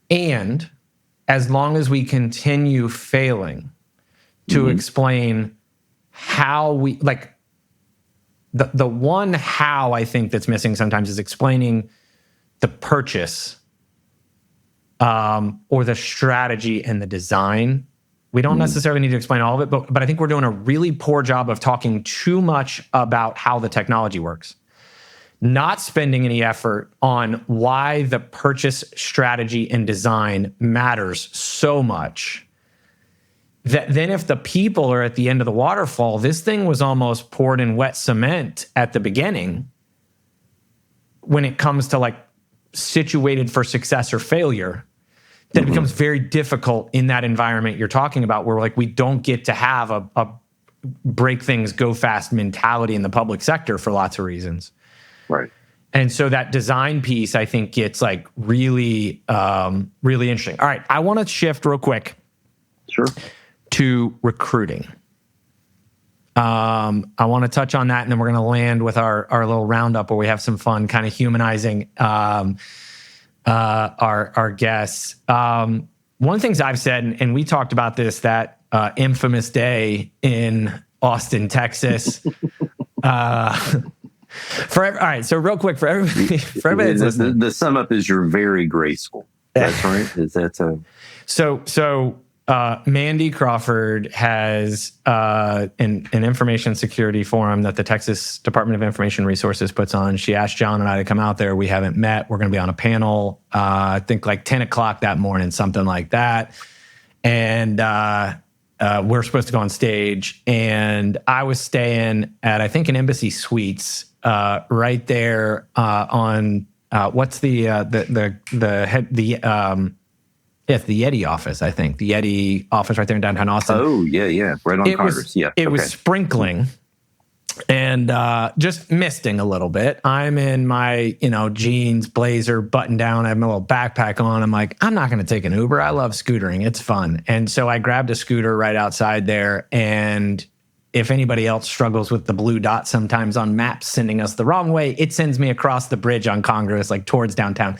and as long as we continue failing to mm-hmm. explain how we, like, the one how I think that's missing sometimes is explaining the purchase or the strategy and the design. We don't necessarily need to explain all of it, but I think we're doing a really poor job of talking too much about how the technology works, not spending any effort on why the purchase strategy and design matters so much that then if the people are at the end of the waterfall, this thing was almost poured in wet cement at the beginning when it comes to like situated for success or failure, that it becomes very difficult in that environment you're talking about where like we don't get to have a break things, go fast mentality in the public sector for lots of reasons. Right. And so that design piece, I think, gets like really, really interesting. All right. I want to shift real quick. Sure. To recruiting. I want to touch on that, and then we're going to land with our little roundup where we have some fun kind of humanizing our guests. One of the things I've said, and we talked about this, that infamous day in Austin, Texas. All right, so real quick for everybody that's listening. The sum up is you're very graceful. That's right. Is that so? So Mandy Crawford has an information security forum that the Texas Department of Information Resources puts on. She asked John and I to come out there. We haven't met. We're going to be on a panel, I think like 10 o'clock that morning, something like that. And we're supposed to go on stage. And I was staying at, I think, an Embassy Suites right there on what's the Yeti office, I think. The Yeti office right there in downtown Austin. Oh, yeah. Right on Congress. It was sprinkling and just misting a little bit. I'm in my, jeans, blazer, button down. I have my little backpack on. I'm like, I'm not going to take an Uber. I love scootering. It's fun. And so I grabbed a scooter right outside there. And if anybody else struggles with the blue dot sometimes on maps sending us the wrong way, it sends me across the bridge on Congress, like towards downtown.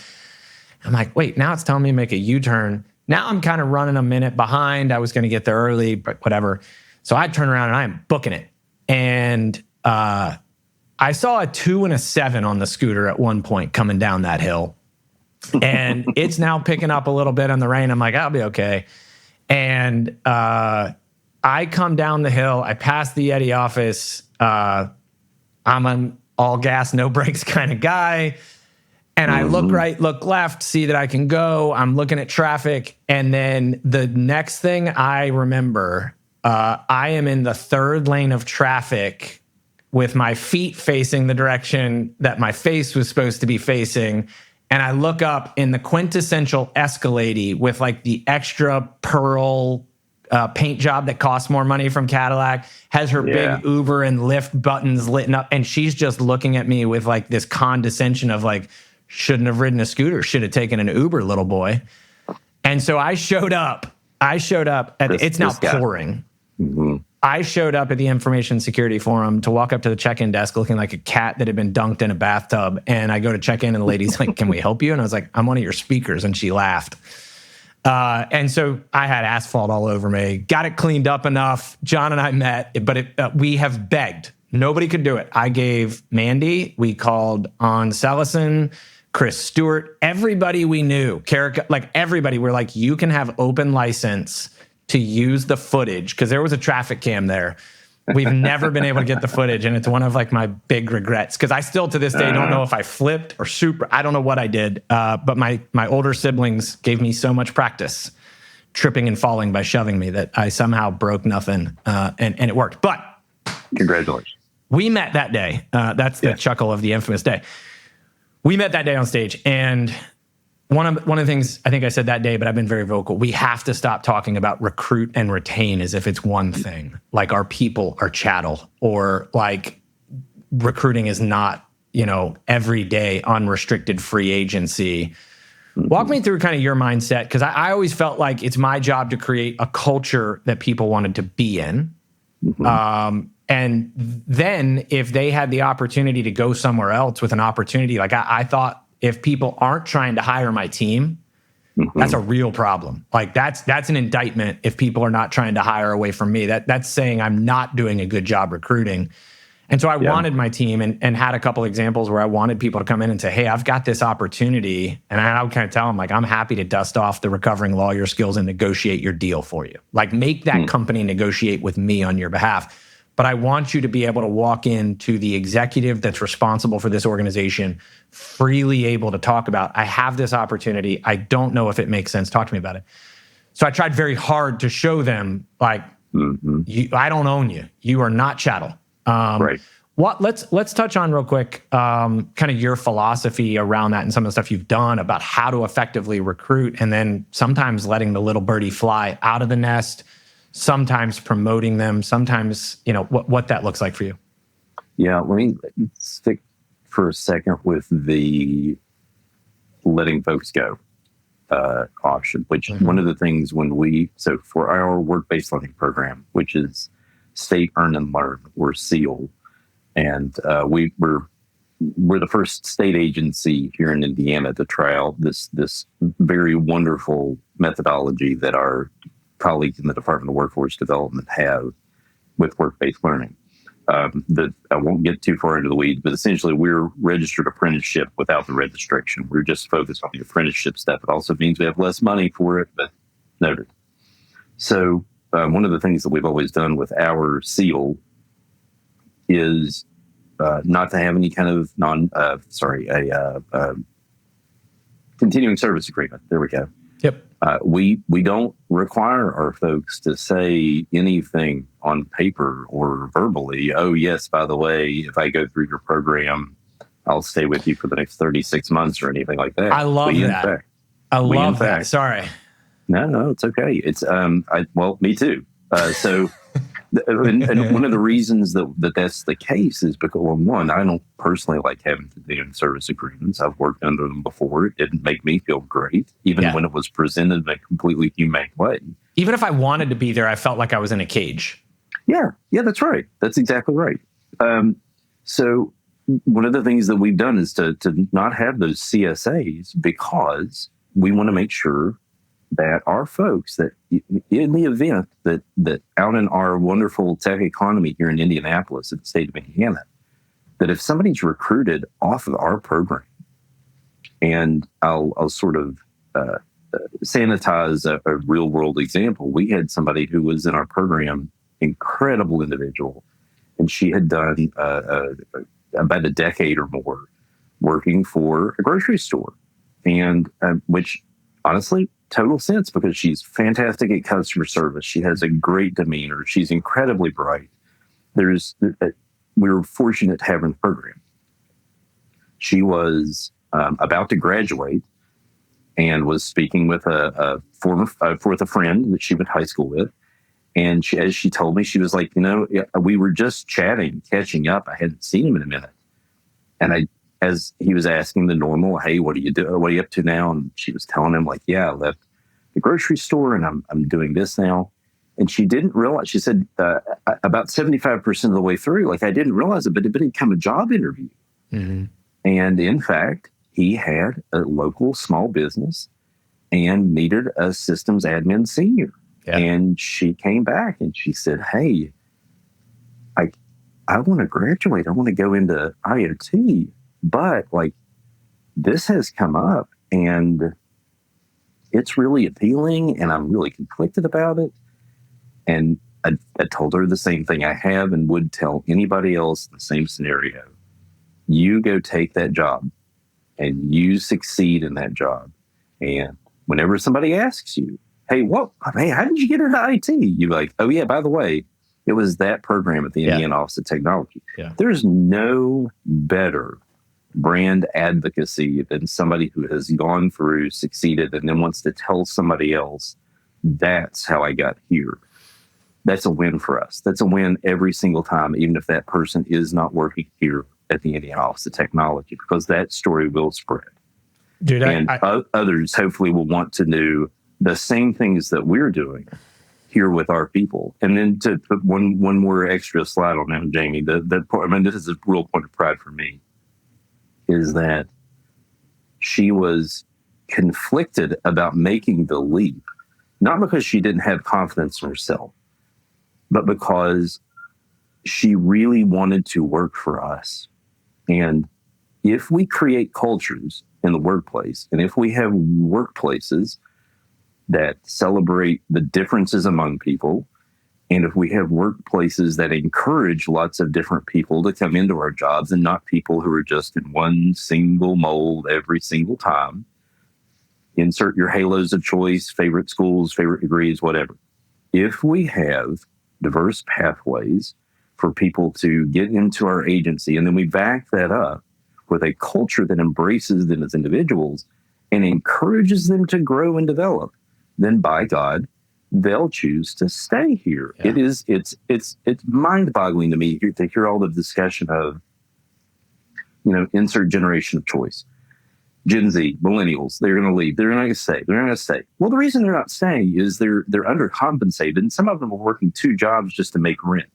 I'm like, wait, now it's telling me to make a U-turn. Now I'm kind of running a minute behind. I was going to get there early, but whatever. So I turn around and I'm booking it. And I saw a 2 and a 7 on the scooter at one point coming down that hill. And it's now picking up a little bit on the rain. I'm like, I'll be okay. And I come down the hill. I pass the Yeti office. I'm an all gas, no brakes kind of guy. And I look right, look left, see that I can go. I'm looking at traffic. And then the next thing I remember, I am in the third lane of traffic with my feet facing the direction that my face was supposed to be facing. And I look up in the quintessential Escalade with like the extra pearl paint job that costs more money from Cadillac, has her big Uber and Lyft buttons lit up. And she's just looking at me with like this condescension of like, shouldn't have ridden a scooter, should have taken an Uber, little boy. And so I showed up. It's now pouring. Mm-hmm. I showed up at the Information Security Forum to walk up to the check-in desk looking like a cat that had been dunked in a bathtub. And I go to check in and the lady's like, can we help you? And I was like, I'm one of your speakers. And she laughed. And so I had asphalt all over me, got it cleaned up enough. John and I met, but we have begged. Nobody could do it. I gave Mandy, we called on Sellison, Chris Stewart, everybody we knew, like everybody, we're like, you can have open license to use the footage because there was a traffic cam there. We've never been able to get the footage, and it's one of like my big regrets because I still to this day don't know if I flipped or I don't know what I did. But my older siblings gave me so much practice tripping and falling by shoving me that I somehow broke nothing, and it worked. But congratulations. We met that day. That's the chuckle of the infamous day. We met that day on stage, and one of the things I think I said that day, but I've been very vocal, we have to stop talking about recruit and retain as if it's one thing, like our people are chattel, or like recruiting is not, everyday unrestricted free agency. Walk me through kind of your mindset, because I always felt like it's my job to create a culture that people wanted to be in. And then if they had the opportunity to go somewhere else with an opportunity, like I thought if people aren't trying to hire my team, that's a real problem. Like that's an indictment if people are not trying to hire away from me. That's saying I'm not doing a good job recruiting. And so I wanted my team and had a couple examples where I wanted people to come in and say, hey, I've got this opportunity. And I would kind of tell them, like, I'm happy to dust off the recovering lawyer skills and negotiate your deal for you. Like, make that company negotiate with me on your behalf. But I want you to be able to walk into the executive that's responsible for this organization, freely able to talk about, I have this opportunity. I don't know if it makes sense. Talk to me about it. So I tried very hard to show them, like, I don't own you. You are not chattel. Right. Let's touch on real quick, kind of your philosophy around that and some of the stuff you've done about how to effectively recruit, and then sometimes letting the little birdie fly out of the nest, sometimes promoting them, sometimes, what that looks like for you. Yeah. Let me stick for a second with the letting folks go option, which one of the things so for our work-based learning program, which is State Earn and Learn, or SEAL, and we're the first state agency here in Indiana to try out this very wonderful methodology that our colleagues in the Department of Workforce Development have with work-based learning. That I won't get too far into the weeds, but essentially we're registered apprenticeship without the registration. We're just focused on the apprenticeship step. It also means we have less money for it, but noted. So one of the things that we've always done with our SEAL is not to have any kind of continuing service agreement. There we go. Yep. We don't require our folks to say anything on paper or verbally. Oh, yes, by the way, if I go through your program, I'll stay with you for the next 36 months or anything like that. I love that. I love that. Sorry. No, it's okay. It's me too. And one of the reasons that's the case is because, well, one, I don't personally like having to do service agreements. I've worked under them before. It didn't make me feel great, even when it was presented in a completely humane way. Even if I wanted to be there, I felt like I was in a cage. Yeah, that's right. That's exactly right. So one of the things that we've done is to not have those CSAs, because we want to make sure that our folks, that in the event that out in our wonderful tech economy here in Indianapolis, in the state of Indiana, that if somebody's recruited off of our program, and I'll sort of sanitize a real world example. We had somebody who was in our program, incredible individual, and she had done about a decade or more working for a grocery store, and which honestly, total sense, because she's fantastic at customer service. She has a great demeanor. She's incredibly bright. We were fortunate to have her in the program. She was about to graduate and was speaking with a friend that she went to high school with. And as she told me, she was like, we were just chatting, catching up. I hadn't seen him in a minute. And as he was asking the normal, hey, what do you do? What are you up to now? And she was telling him, like, yeah, I left the grocery store and I'm doing this now. And she didn't realize, she said, about 75% of the way through, like, I didn't realize it, but it became a job interview. Mm-hmm. And in fact, he had a local small business and needed a systems admin senior. Yeah. And she came back and she said, hey, I want to graduate. I want to go into IoT. But like, this has come up and it's really appealing and I'm really conflicted about it. And I told her the same thing I have and would tell anybody else in the same scenario. You go take that job and you succeed in that job. And whenever somebody asks you, hey, how did you get into IT? You're like, oh yeah, by the way, it was that program at the Indiana Office of Technology. Yeah. There's no better brand advocacy than somebody who has gone through, succeeded, and then wants to tell somebody else, that's how I got here. That's a win for us. That's a win every single time, even if that person is not working here at the Indiana Office of Technology, because that story will spread. Dude, others hopefully will want to do the same things that we're doing here with our people. And then to put one more extra slide on that, Jamie, this is a real point of pride for me, is that she was conflicted about making the leap, not because she didn't have confidence in herself, but because she really wanted to work for us. And if we create cultures in the workplace, and if we have workplaces that celebrate the differences among people, and if we have workplaces that encourage lots of different people to come into our jobs and not people who are just in one single mold every single time, insert your halos of choice, favorite schools, favorite degrees, whatever. If we have diverse pathways for people to get into our agency, and then we back that up with a culture that embraces them as individuals and encourages them to grow and develop, then by God, they'll choose to stay here. Yeah. It's mind-boggling to me to hear all the discussion of, insert generation of choice. Gen Z, millennials, they're going to leave. They're not going to stay. They're not going to stay. Well, the reason they're not staying is they're undercompensated, and some of them are working 2 jobs just to make rent.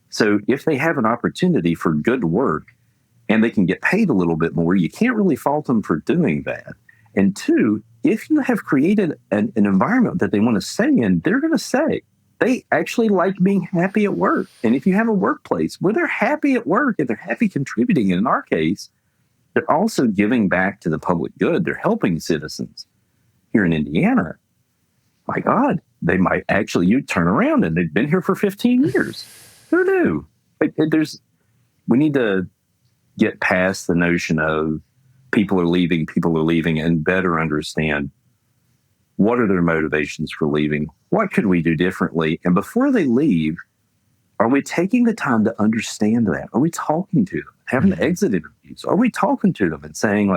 So if they have an opportunity for good work and they can get paid a little bit more, you can't really fault them for doing that. And 2, if you have created an environment that they want to stay in, they're going to stay. They actually like being happy at work. And if you have a workplace where they're happy at work and they're happy contributing, and in our case, they're also giving back to the public good. They're helping citizens here in Indiana. My God, they might actually, you turn around and they've been here for 15 years. Who knew? We need to get past the notion of people are leaving, and better understand what are their motivations for leaving? What could we do differently? And before they leave, are we taking the time to understand that? Are we talking to them, having exit interviews? Are we talking to them and saying,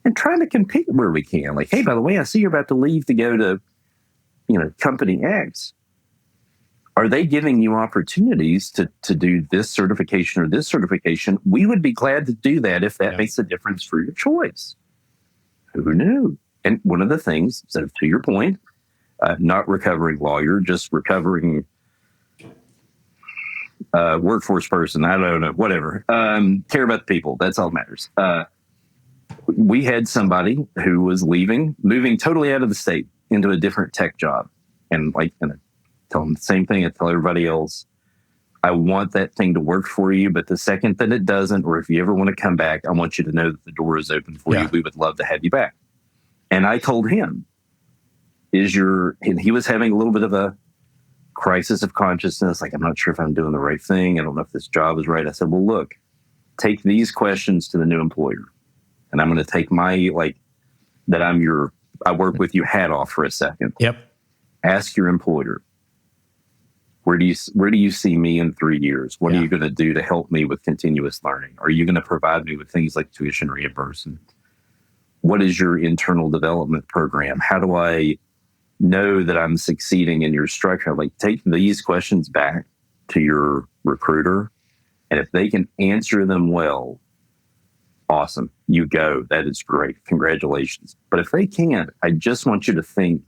and trying to compete where we can? Hey, by the way, I see you're about to leave to go to, company X. Are they giving you opportunities to do this certification or this certification? We would be glad to do that if that makes a difference for your choice. Who knew? And one of the things, so to your point, not recovering lawyer, just recovering workforce person, I don't know, whatever. Care about the people. That's all that matters. We had somebody who was moving totally out of the state into a different tech job. And tell them the same thing I tell everybody else. I want that thing to work for you, but the second that it doesn't, or if you ever want to come back, I want you to know that the door is open for you. We would love to have you back. And I told him, and he was having a little bit of a crisis of consciousness, I'm not sure if I'm doing the right thing. I don't know if this job is right. I said, well, look, take these questions to the new employer. And I'm going to take my, I work with you hat off for a second. Yep. Ask your employer, where do you see me in 3 years? What are you going to do to help me with continuous learning? Are you going to provide me with things like tuition reimbursement? What is your internal development program? How do I know that I'm succeeding in your structure? Take these questions back to your recruiter. And if they can answer them well, awesome. You go. That is great. Congratulations. But if they can't, I just want you to think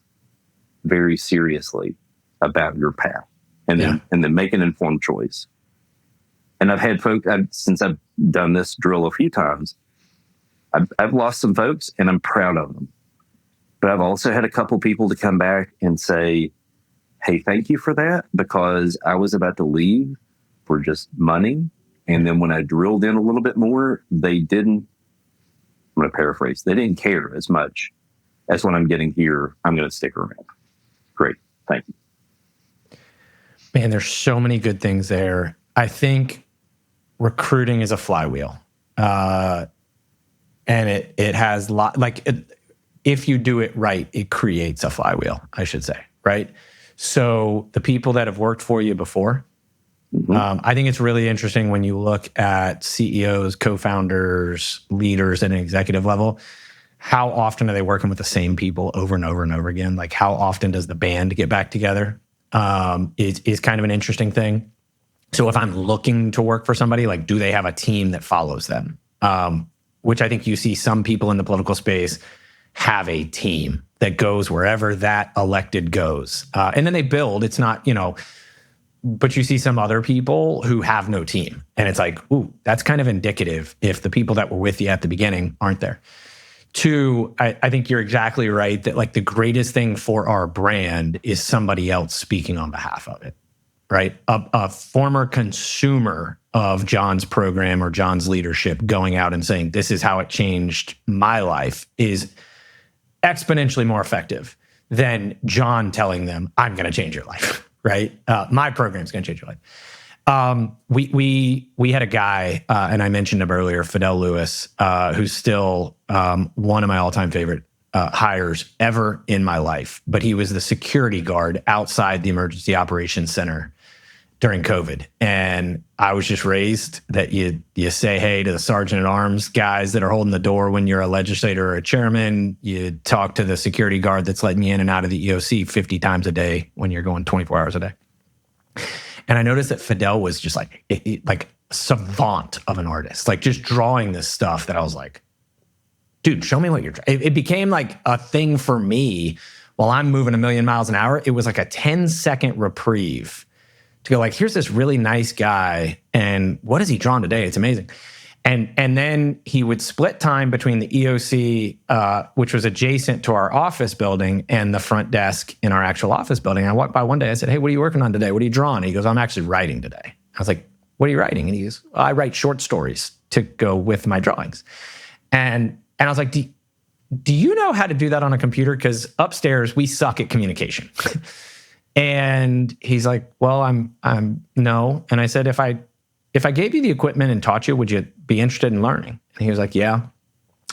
very seriously about your path and then make an informed choice. And I've had folks, since I've done this drill a few times, I've lost some folks and I'm proud of them. But I've also had a couple people to come back and say, hey, thank you for that, because I was about to leave for just money. And then when I drilled in a little bit more, they didn't, I'm going to paraphrase, they didn't care as much as when I'm getting here, I'm going to stick around. Great. Thank you. Man, there's so many good things there. I think recruiting is a flywheel. And it has if you do it right, it creates a flywheel, I should say, right? So the people that have worked for you before, I think it's really interesting when you look at CEOs, co-founders, leaders at an executive level. How often are they working with the same people over and over and over again? Like, how often does the band get back together? Is kind of an interesting thing. So if I'm looking to work for somebody, like, do they have a team that follows them? Which I think you see some people in the political space have a team that goes wherever that elected goes. And then they build. It's not, but you see some other people who have no team. And it's like, ooh, that's kind of indicative if the people that were with you at the beginning aren't there. Two, I think you're exactly right that like the greatest thing for our brand is somebody else speaking on behalf of it, right? A former consumer of Jon's program or Jon's leadership going out and saying, this is how it changed my life is exponentially more effective than Jon telling them, I'm going to change your life. Right? My program's going to change your life. We had a guy, and I mentioned him earlier, Fidel Lewis, who's still one of my all-time favorite hires ever in my life. But he was the security guard outside the Emergency Operations Center during COVID. And I was just raised that you say hey to the sergeant at arms guys that are holding the door when you're a legislator or a chairman. You talk to the security guard that's letting you in and out of the EOC 50 times a day when you're going 24 hours a day. And I noticed that Fidel was just like savant of an artist, like just drawing this stuff that I was like, dude, show me what you're trying. It became like a thing for me while I'm moving 1,000,000 miles an hour. It was like a 10-second reprieve to go like, here's this really nice guy, and what has he drawn today? It's amazing. And then he would split time between the EOC, which was adjacent to our office building, and the front desk in our actual office building. I walked by one day, I said, hey, what are you working on today? What are you drawing? He goes, I'm actually writing today. I was like, what are you writing? And he goes, I write short stories to go with my drawings. And I was like, do you know how to do that on a computer? Because upstairs, we suck at communication. And he's like, well, I'm no. And I said, if I gave you the equipment and taught you, would you be interested in learning? And he was like, yeah.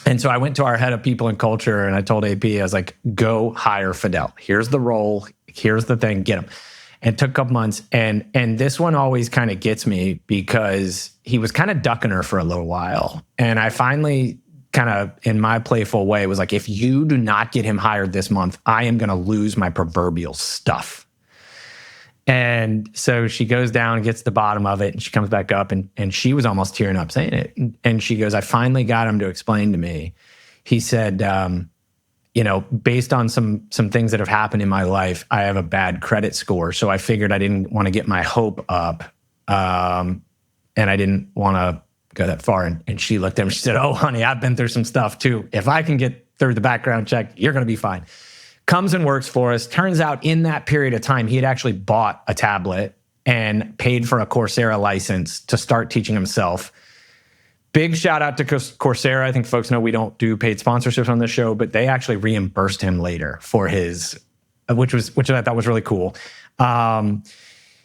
And so I went to our head of people and culture and I told AP, I was like, go hire Fidel. Here's the role. Here's the thing. Get him. And it took a couple months. And this one always kind of gets me because he was kind of ducking her for a little while. And I finally kind of, in my playful way, was like, if you do not get him hired this month, I am going to lose my proverbial stuff. And so she goes down and gets to the bottom of it, and she comes back up, and she was almost tearing up saying it. And she goes, I finally got him to explain to me. He said, based on some things that have happened in my life, I have a bad credit score. So I figured I didn't want to get my hope up. And I didn't want to go that far. And she looked at him, she said, oh, honey, I've been through some stuff too. If I can get through the background check, you're going to be fine. Comes and works for us. Turns out in that period of time, he had actually bought a tablet and paid for a Coursera license to start teaching himself. Big shout out to Coursera. I think folks know we don't do paid sponsorships on this show, but they actually reimbursed him later for his, which I thought was really cool.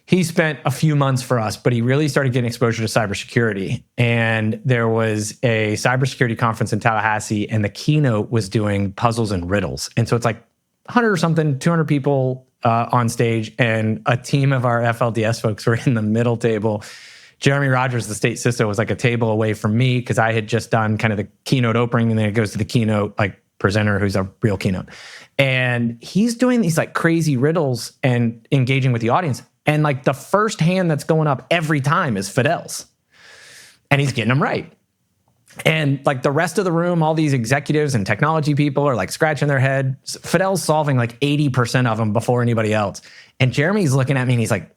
He spent a few months for us, but he really started getting exposure to cybersecurity. And there was a cybersecurity conference in Tallahassee, and the keynote was doing puzzles and riddles. And so it's like 100 or something, 200 people on stage, and a team of our FLDS folks were in the middle table. Jeremy Rogers, the state CISO, was like a table away from me because I had just done kind of the keynote opening, and then it goes to the keynote presenter who's a real keynote. And he's doing these like crazy riddles and engaging with the audience. And like the first hand that's going up every time is Fidel's. And he's getting them right. And like the rest of the room, all these executives and technology people are like scratching their head. Fidel's solving like 80% of them before anybody else. And Jeremy's looking at me and he's like,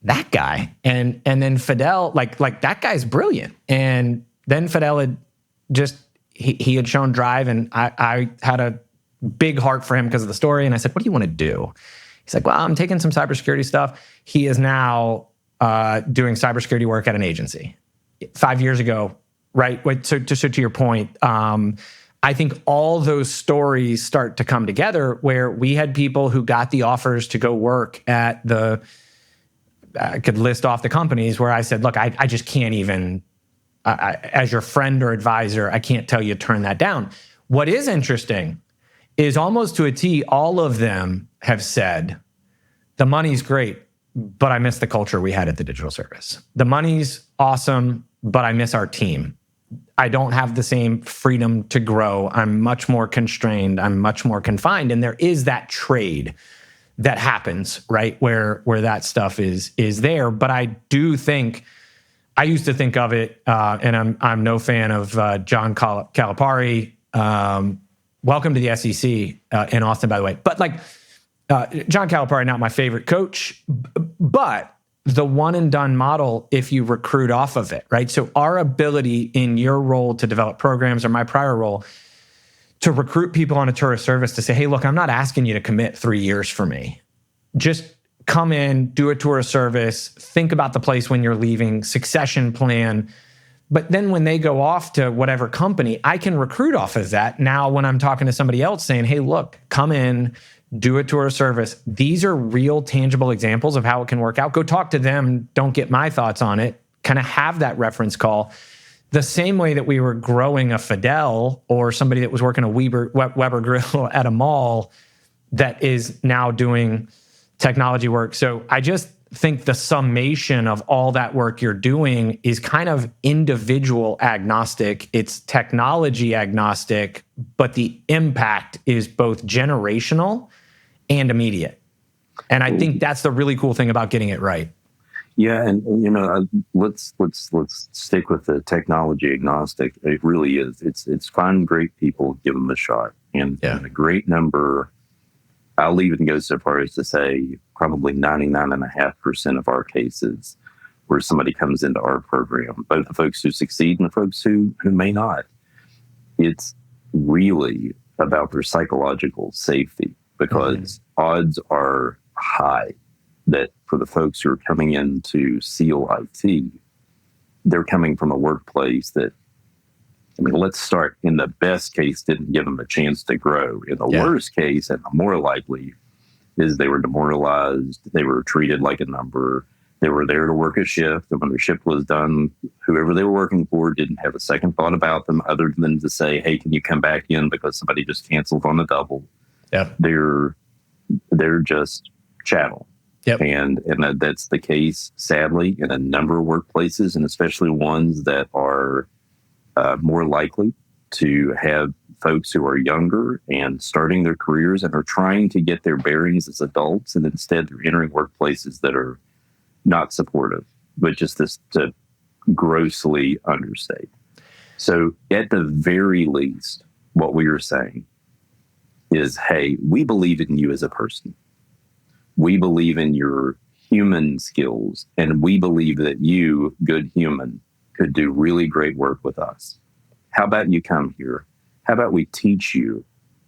that guy. And then Fidel, like that guy's brilliant. And then Fidel had just, he had shown drive, and I had a big heart for him because of the story. And I said, what do you want to do? He's like, well, I'm taking some cybersecurity stuff. He is now doing cybersecurity work at an agency. 5 years ago, right? So to your point, I think all those stories start to come together where we had people who got the offers to go work at I could list off the companies where I said, look, I just can't even, as your friend or advisor, I can't tell you to turn that down. What is interesting is almost to a T, all of them have said, the money's great, but I miss the culture we had at the digital service. The money's awesome, but I miss our team. I don't have the same freedom to grow. I'm much more constrained. I'm much more confined. And there is that trade that happens, right? Where that stuff is there. But I do think, I used to think of it, and I'm no fan of John Calipari. Welcome to the SEC in Austin, by the way. But like John Calipari, not my favorite coach, but the one and done model if you recruit off of it, right? So our ability in your role to develop programs, or my prior role, to recruit people on a tourist service to say, hey, look, I'm not asking you to commit 3 years for me. Just come in, do a tourist service, think about the place when you're leaving, succession plan. But then when they go off to whatever company, I can recruit off of that. Now, when I'm talking to somebody else saying, hey, look, come in, do a tour service. These are real, tangible examples of how it can work out. Go talk to them. Don't get my thoughts on it. Kind of have that reference call. The same way that we were growing a Fidel or somebody that was working a Weber Grill at a mall that is now doing technology work. So I just think the summation of all that work you're doing is kind of individual agnostic. It's technology agnostic, but the impact is both generational and immediate. And I think that's the really cool thing about getting it right. Yeah, and let's stick with the technology agnostic. It really is. It's find great people, give them a shot, and a great number. I'll even go so far as to say probably 99.5% of our cases where somebody comes into our program, both the folks who succeed and the folks who may not, it's really about their psychological safety, because odds are high that for the folks who are coming in to SEAL IT, they're coming from a workplace that, I mean, let's start in the best case, didn't give them a chance to grow. In the worst case, and the more likely, is they were demoralized. They were treated like a number. They were there to work a shift. And when their shift was done, whoever they were working for didn't have a second thought about them other than to say, hey, can you come back in because somebody just canceled on the double? Yeah. They're just chattel. Yep. And that's the case, sadly, in a number of workplaces, and especially ones that are more likely to have folks who are younger and starting their careers and are trying to get their bearings as adults, and instead they're entering workplaces that are not supportive, but just to grossly understate. So at the very least, what we are saying is, hey, we believe in you as a person. We believe in your human skills, and we believe that you, good human, could do really great work with us. How about you come here? How about we teach you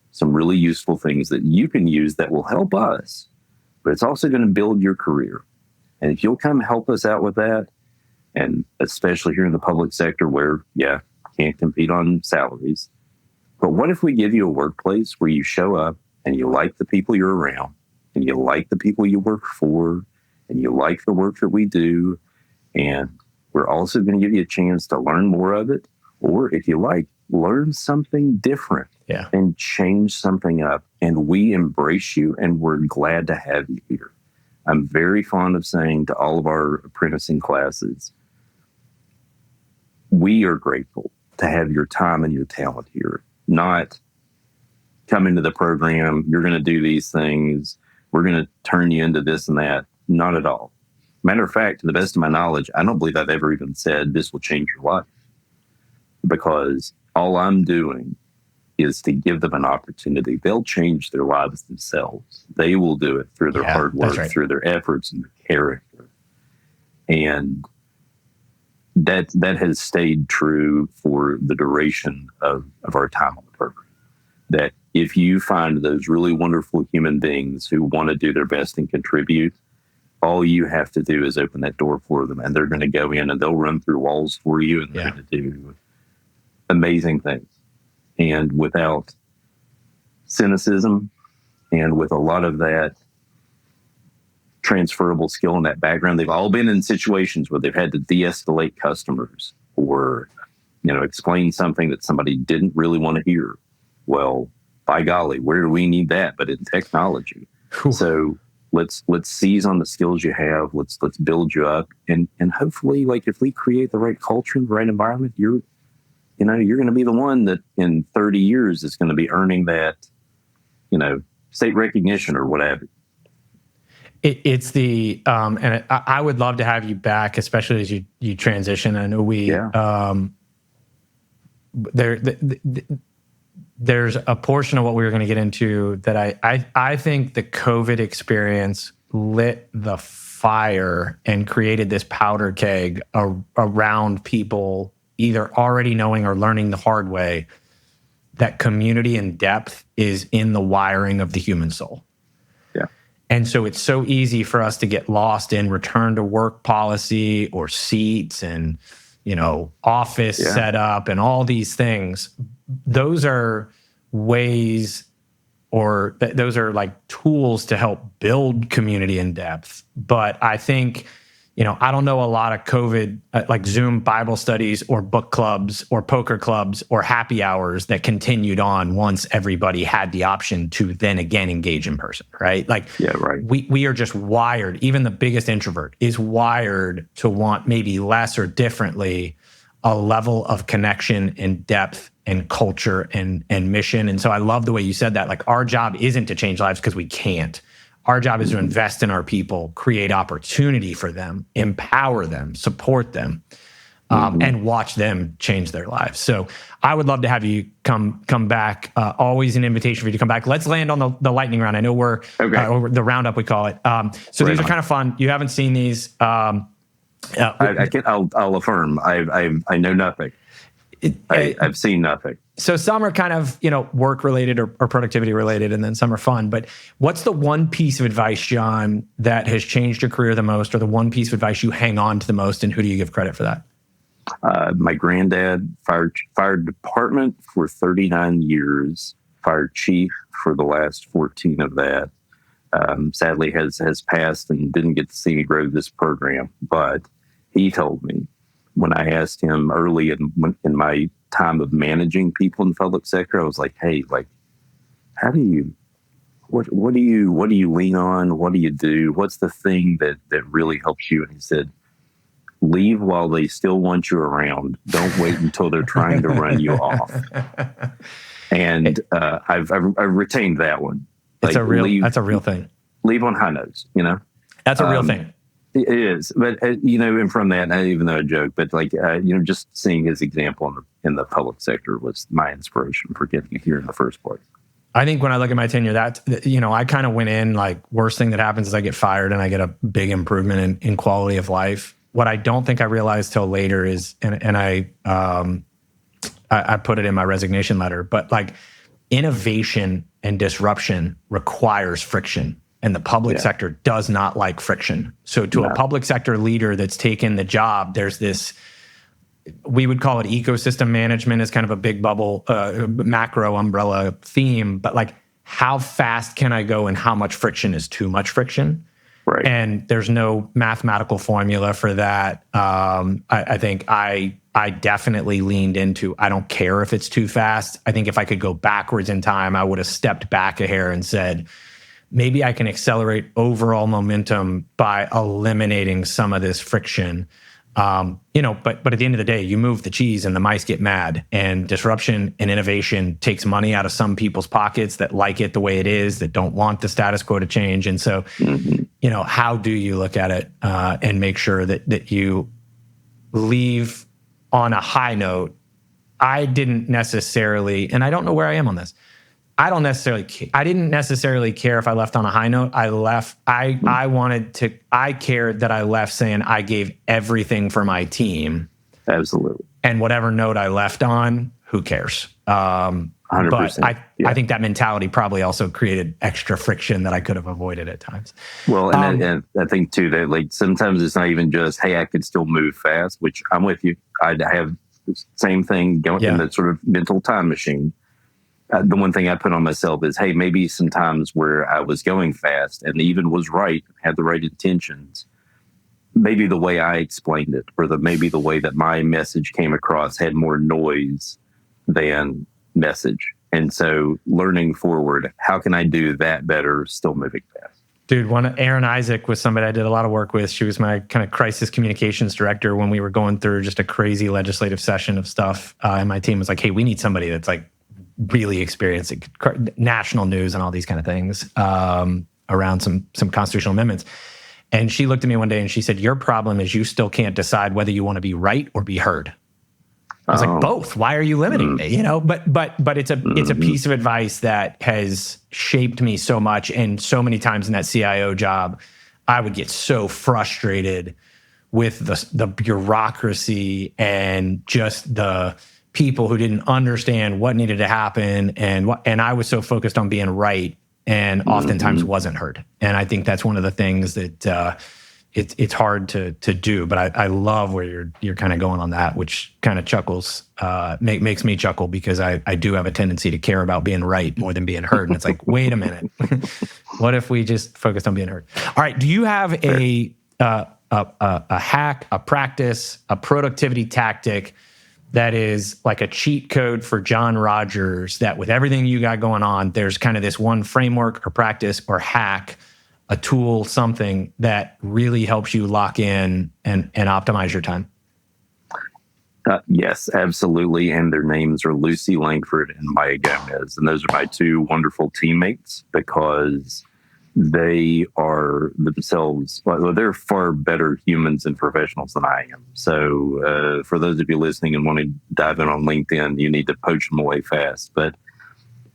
some really useful things that you can use that will help us, but it's also going to build your career. And if you'll come help us out with that, and especially here in the public sector where, can't compete on salaries, but what if we give you a workplace where you show up and you like the people you're around, and you like the people you work for, and you like the work that we do, and we're also going to give you a chance to learn more of it, or if you like, learn something different and change something up, and we embrace you, and we're glad to have you here. I'm very fond of saying to all of our apprenticing classes, we are grateful to have your time and your talent here, not come into the program, you're going to do these things, we're going to turn you into this and that. Not at all. Matter of fact, to the best of my knowledge, I don't believe I've ever even said this will change your life, because all I'm doing is to give them an opportunity. They'll change their lives themselves. They will do it through their hard work, through their efforts and their character. And that has stayed true for the duration of our time on the program. That if you find those really wonderful human beings who want to do their best and contribute, all you have to do is open that door for them, and they're going to go in and they'll run through walls for you, and they're going to do amazing things. And without cynicism and with a lot of that transferable skill and that background, they've all been in situations where they've had to de-escalate customers or, explain something that somebody didn't really want to hear. Well, by golly, where do we need that but in technology? Cool. So Let's seize on the skills you have. Let's build you up, and hopefully, like, if we create the right culture, the right environment, you're going to be the one that in 30 years is going to be earning that, state recognition or whatever. It's the and I would love to have you back, especially as you transition. I know there's a portion of what we were going to get into that I think the COVID experience lit the fire and created this powder keg around people either already knowing or learning the hard way that community and depth is in the wiring of the human soul. Yeah. And so it's so easy for us to get lost in return to work policy or seats and, office setup and all these things. Those are ways, or those are like tools to help build community and depth. But I think, I don't know a lot of COVID, like Zoom Bible studies or book clubs or poker clubs or happy hours that continued on once everybody had the option to then again engage in person, right? Like, right. We are just wired. Even the biggest introvert is wired to want maybe less or differently a level of connection and depth and culture and mission. And so I love the way you said that. Like, our job isn't to change lives because we can't. Our job is to invest in our people, create opportunity for them, empower them, support them, and watch them change their lives. So I would love to have you come back. Always an invitation for you to come back. Let's land on the lightning round. I know we're or the roundup, we call it. So these are kind of fun. You haven't seen these. I'll affirm. I know nothing. I've seen nothing. So some are kind of, work related or productivity related, and then some are fun. But what's the one piece of advice, Jon, that has changed your career the most, or the one piece of advice you hang on to the most, and who do you give credit for that? My granddad, fire department for 39 years, fire chief for the last 14 of that. Sadly has passed and didn't get to see me grow this program. But he told me, when I asked him early in my time of managing people in the public sector, I was like, hey, like, how do you, what do you lean on? What do you do? What's the thing that really helps you? And he said, leave while they still want you around. Don't wait until they're trying to run you off. And I've retained that one. That's a real thing. Leave on high notes, That's a real thing. It is, but and from that, even though I joke, but like just seeing his example in the public sector was my inspiration for getting here in the first place. I think when I look at my tenure, I kind of went in like, worst thing that happens is I get fired and I get a big improvement in quality of life. What I don't think I realized till later is, and I put it in my resignation letter, but like, innovation and disruption requires friction. And the public sector does not like friction. So to a public sector leader that's taken the job, there's this, we would call it ecosystem management, is kind of a big bubble, macro umbrella theme. But like, how fast can I go and how much friction is too much friction? Right. And there's no mathematical formula for that. I think I definitely leaned into, I don't care if it's too fast. I think if I could go backwards in time, I would have stepped back a hair and said, maybe I can accelerate overall momentum by eliminating some of this friction. But at the end of the day, you move the cheese and the mice get mad, and disruption and innovation takes money out of some people's pockets that like it the way it is, that don't want the status quo to change. And so, how do you look at it and make sure that you leave on a high note? I didn't necessarily, and I don't know where I am on this. I didn't necessarily care if I left on a high note. I cared that I left saying I gave everything for my team. Absolutely. And whatever note I left on, who cares? 100%. But I think that mentality probably also created extra friction that I could have avoided at times. Well, and I think too that like sometimes it's not even just, hey, I could still move fast, which I'm with you. I'd have the same thing going in that sort of mental time machine. The one thing I put on myself is, hey, maybe sometimes where I was going fast and even was right, had the right intentions, maybe the way I explained it, or maybe the way that my message came across had more noise than message. And so learning forward, how can I do that better, still moving fast? Dude, Erin Isaac was somebody I did a lot of work with. She was my kind of crisis communications director when we were going through just a crazy legislative session of stuff. And my team was like, hey, we need somebody that's like really experienced national news and all these kind of things around some constitutional amendments. And she looked at me one day and she said, your problem is you still can't decide whether you want to be right or be heard. I was like, both. Why are you limiting me? You know, but it's a piece of advice that has shaped me so much. And so many times in that CIO job, I would get so frustrated with the bureaucracy and just the people who didn't understand what needed to happen, and I was so focused on being right, and oftentimes wasn't heard. And I think that's one of the things that it's hard to do, but I love where you're kind of going on that, which kind of makes me chuckle, because I do have a tendency to care about being right more than being heard. And it's like, wait a minute, what if we just focused on being heard? All right, do you have a hack, a practice, a productivity tactic that is like a cheat code for Jon Rogers, that with everything you got going on, there's kind of this one framework or practice or hack, a tool, something that really helps you lock in and optimize your time? Yes, absolutely. And their names are Lucy Langford and Maya Gomez. And those are my two wonderful teammates, because they are themselves, well, they're far better humans and professionals than I am. So for those of you listening and want to dive in on LinkedIn, you need to poach them away fast. But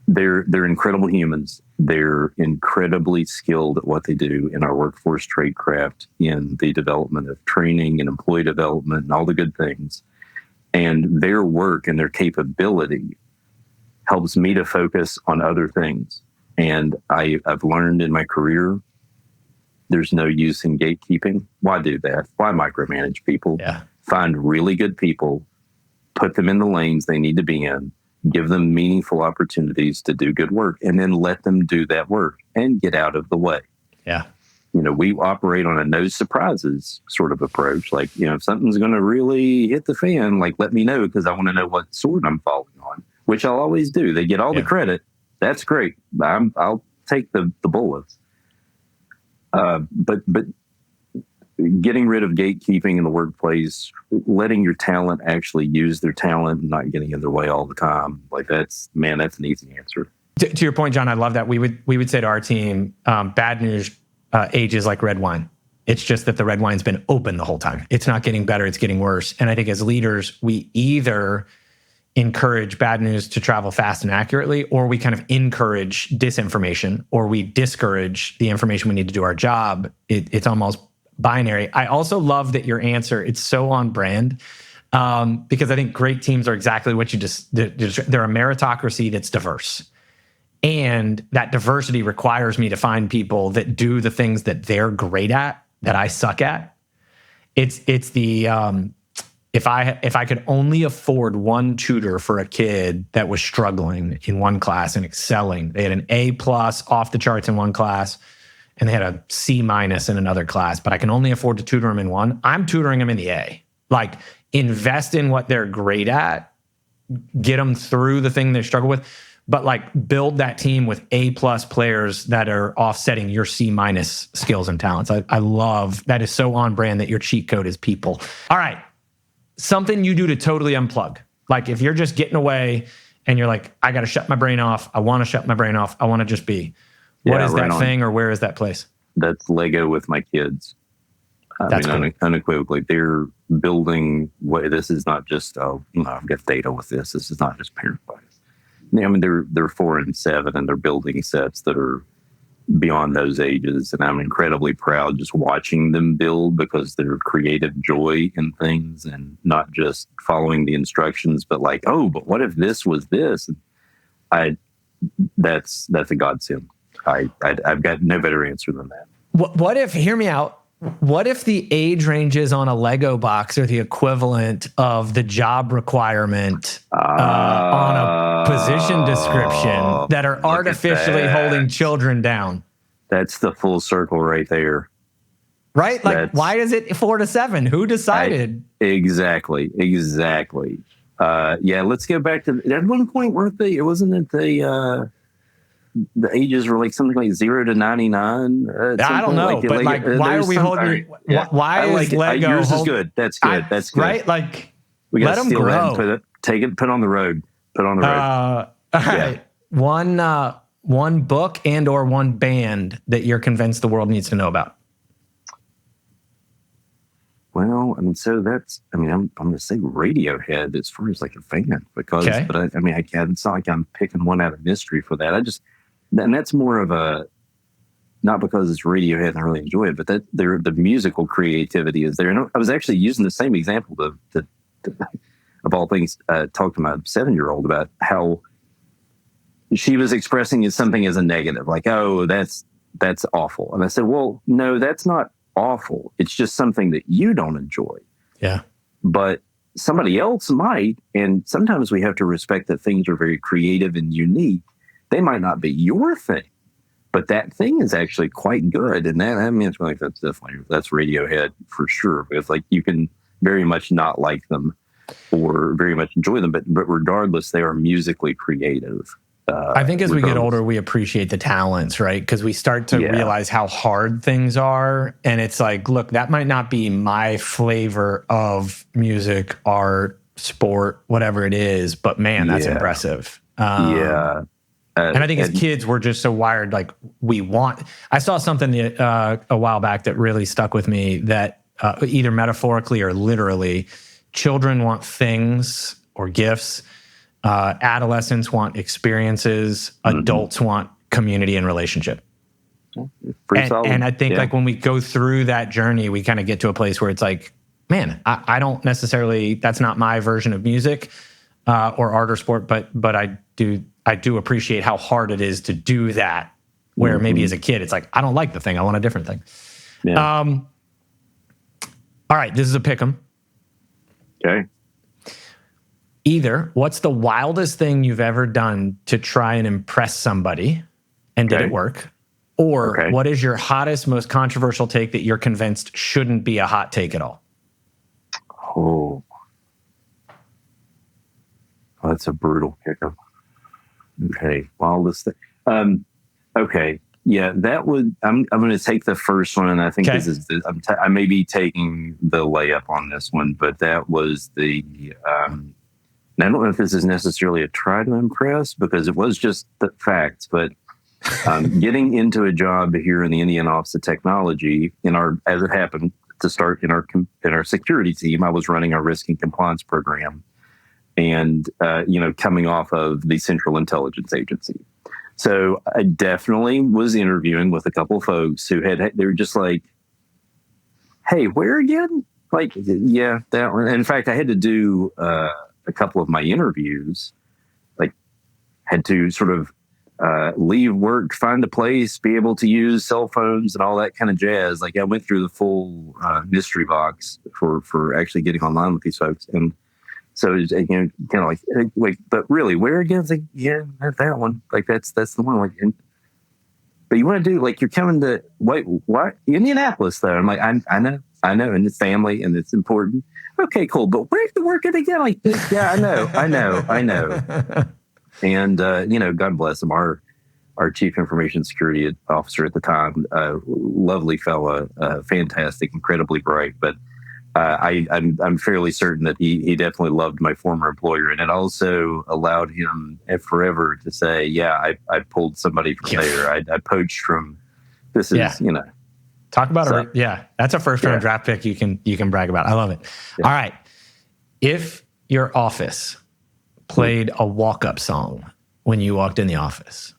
they're incredible humans. They're incredibly skilled at what they do in our workforce tradecraft, in the development of training and employee development and all the good things. And their work and their capability helps me to focus on other things. And I've learned in my career, there's no use in gatekeeping. Why do that? Why micromanage people? Yeah. Find really good people, put them in the lanes they need to be in, give them meaningful opportunities to do good work, and then let them do that work and get out of the way. Yeah. You know, we operate on a no surprises sort of approach. Like, you know, if something's going to really hit the fan, like, let me know, because I want to know what sword I'm falling on, which I'll always do. They get all the credit. That's great. I'll take the bullets. But getting rid of gatekeeping in the workplace, letting your talent actually use their talent and not getting in their way all the time, like that's an easy answer. To your point, John, I love that. We would say to our team, bad news ages like red wine. It's just that the red wine's been open the whole time. It's not getting better, it's getting worse. And I think as leaders, we either encourage bad news to travel fast and accurately, or we kind of encourage disinformation, or we discourage the information we need to do our job. It's almost binary. I also love that your answer, it's so on brand, because I think great teams are exactly what you just, they're a meritocracy that's diverse. And that diversity requires me to find people that do the things that they're great at, that I suck at. It's the, if I could only afford one tutor for a kid that was struggling in one class and excelling, they had an A+ off the charts in one class, and they had a C- in another class, but I can only afford to tutor them in one, I'm tutoring them in the A. Like, invest in what they're great at, get them through the thing they struggle with, but like build that team with A+ players that are offsetting your C- skills and talents. I love, that is so on brand that your cheat code is people. All right. Something you do to totally unplug. Like if you're just getting away and you're like, I got to shut my brain off. I want to shut my brain off. I want to just be. What is that thing, or where is that place? That's Lego with my kids. Unequivocally, they're building. This is not just, I've got data with this. This is not just parent bias. I mean, they're 4 and 7, and they're building sets that are beyond those ages, and I'm incredibly proud just watching them build, because they're creative joy in things and not just following the instructions, but like, but what if this was this? That's a godsend. I've got no better answer than that. What if, hear me out, what if the age ranges on a Lego box are the equivalent of the job requirement on a position description that are artificially holding children down? That's the full circle right there. Right? Like, why is it 4 to 7? Who decided? Exactly. Yeah, let's go back to, at one point, weren't they, wasn't it the ages were like something like 0 to 99. I don't know, but why are we holding? Yeah. Why is Lego? Yours is good. That's good. That's good. Right? Like, we got let to them steal grow. that and put on the road. Put on the road. All right. One book and or one band that you're convinced the world needs to know about. Well, I mean, so that's, I mean, I'm going to say Radiohead as far as like a fan, because, but I mean, it's not like I'm picking one out of mystery for that. And that's more of a, not because it's Radiohead and I really enjoy it, but that the musical creativity is there. And I was actually using the same example to of all things, talk to my 7-year-old about how she was expressing something as a negative, like, oh, that's awful. And I said, well, no, that's not awful. It's just something that you don't enjoy. Yeah. But somebody else might. And sometimes we have to respect that things are very creative and unique. They might not be your thing, but that thing is actually quite good. And that, I mean, it's like, that's Radiohead for sure. It's like, you can very much not like them or very much enjoy them, but regardless, they are musically creative. I think as we get older, we appreciate the talents, right? Because we start to realize how hard things are. And it's like, look, that might not be my flavor of music, art, sport, whatever it is, but man, that's impressive. And I think as kids, we're just so wired, like I saw something a while back that really stuck with me, that either metaphorically or literally, children want things or gifts. Adolescents want experiences. Adults want community and relationship. And I think like when we go through that journey, we kind of get to a place where it's like, man, I don't necessarily, that's not my version of music or art or sport, but I do appreciate how hard it is to do that, where maybe as a kid, it's like, I don't like the thing. I want a different thing. Yeah. All right. This is a pick 'em. Okay. Either what's the wildest thing you've ever done to try and impress somebody and did it work? Or what is your hottest, most controversial take that you're convinced shouldn't be a hot take at all? Oh, that's a brutal kicker. Okay. Wildest thing. Okay. Yeah, that would, I'm going to take the first one. And I think this is, I may be taking the layup on this one, but that was the, and I don't know if this is necessarily a try to impress, because it was just the facts, but getting into a job here in the Indiana Office of Technology, as it happened to start in our security team, I was running our risk and compliance program, and coming off of the Central Intelligence Agency. So I definitely was interviewing with a couple of folks who they were just like, "Hey, where again?" Like, yeah, that one. In fact, I had to do a couple of my interviews, like had to sort of leave work, find a place, be able to use cell phones and all that kind of jazz. Like I went through the full mystery box for actually getting online with these folks. And so it's, kind of like, but really, where again? It's like, yeah, that one. Like that's the one. Like, but you want to do, like, you're coming to, wait, what? Indianapolis, though. I'm like, I know, and it's family, and it's important. Okay, cool, but where's the work again? Like, yeah, I know. And, God bless him, our chief information security officer at the time, lovely fella, fantastic, incredibly bright, but I'm fairly certain that he definitely loved my former employer, and it also allowed him forever to say, "Yeah, I pulled somebody from there. I poached from." This is talk about that's a first round draft pick you can brag about. I love it. Yeah. All right, if your office played a walk up song when you walked in the office,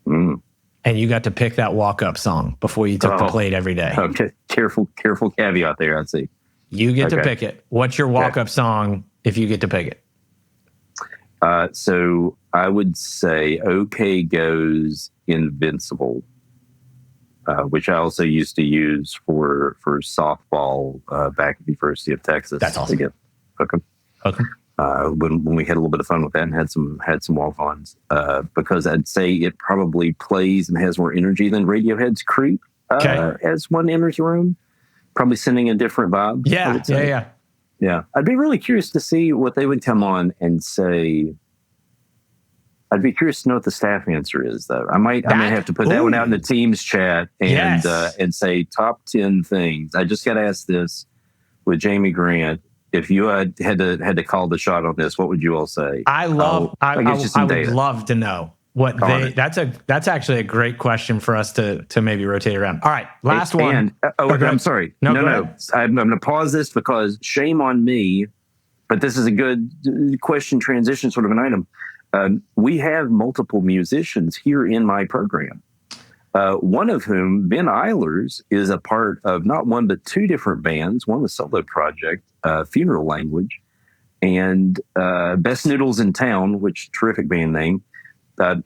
and you got to pick that walk up song before you took the plate every day. Okay, careful caveat there. I see. You get to pick it. What's your walk-up song if you get to pick it? So I would say OK Go's Invincible, which I also used to use for softball back at the University of Texas. That's awesome. To get hook 'em. When we had a little bit of fun with that and had some walk-ons, because I'd say it probably plays and has more energy than Radiohead's Creep as one enters the room. Probably sending a different vibe. Yeah. I'd be really curious to see what they would come on and say I'd be curious to know what the staff answer is, though. I may have to put that one out in the Teams chat and say top 10 things. I just got to ask this with Jamie Grant. If you had to call the shot on this, what would you all say? I would love to know what that's actually a great question for us to maybe rotate around. All right, last one. I'm sorry. No. I'm going to pause this because shame on me, but this is a good question transition sort of an item. We have multiple musicians here in my program. One of whom, Ben Eilers, is a part of not one but two different bands. One was solo project, Funeral Language, and Best Noodles in Town, which terrific band name.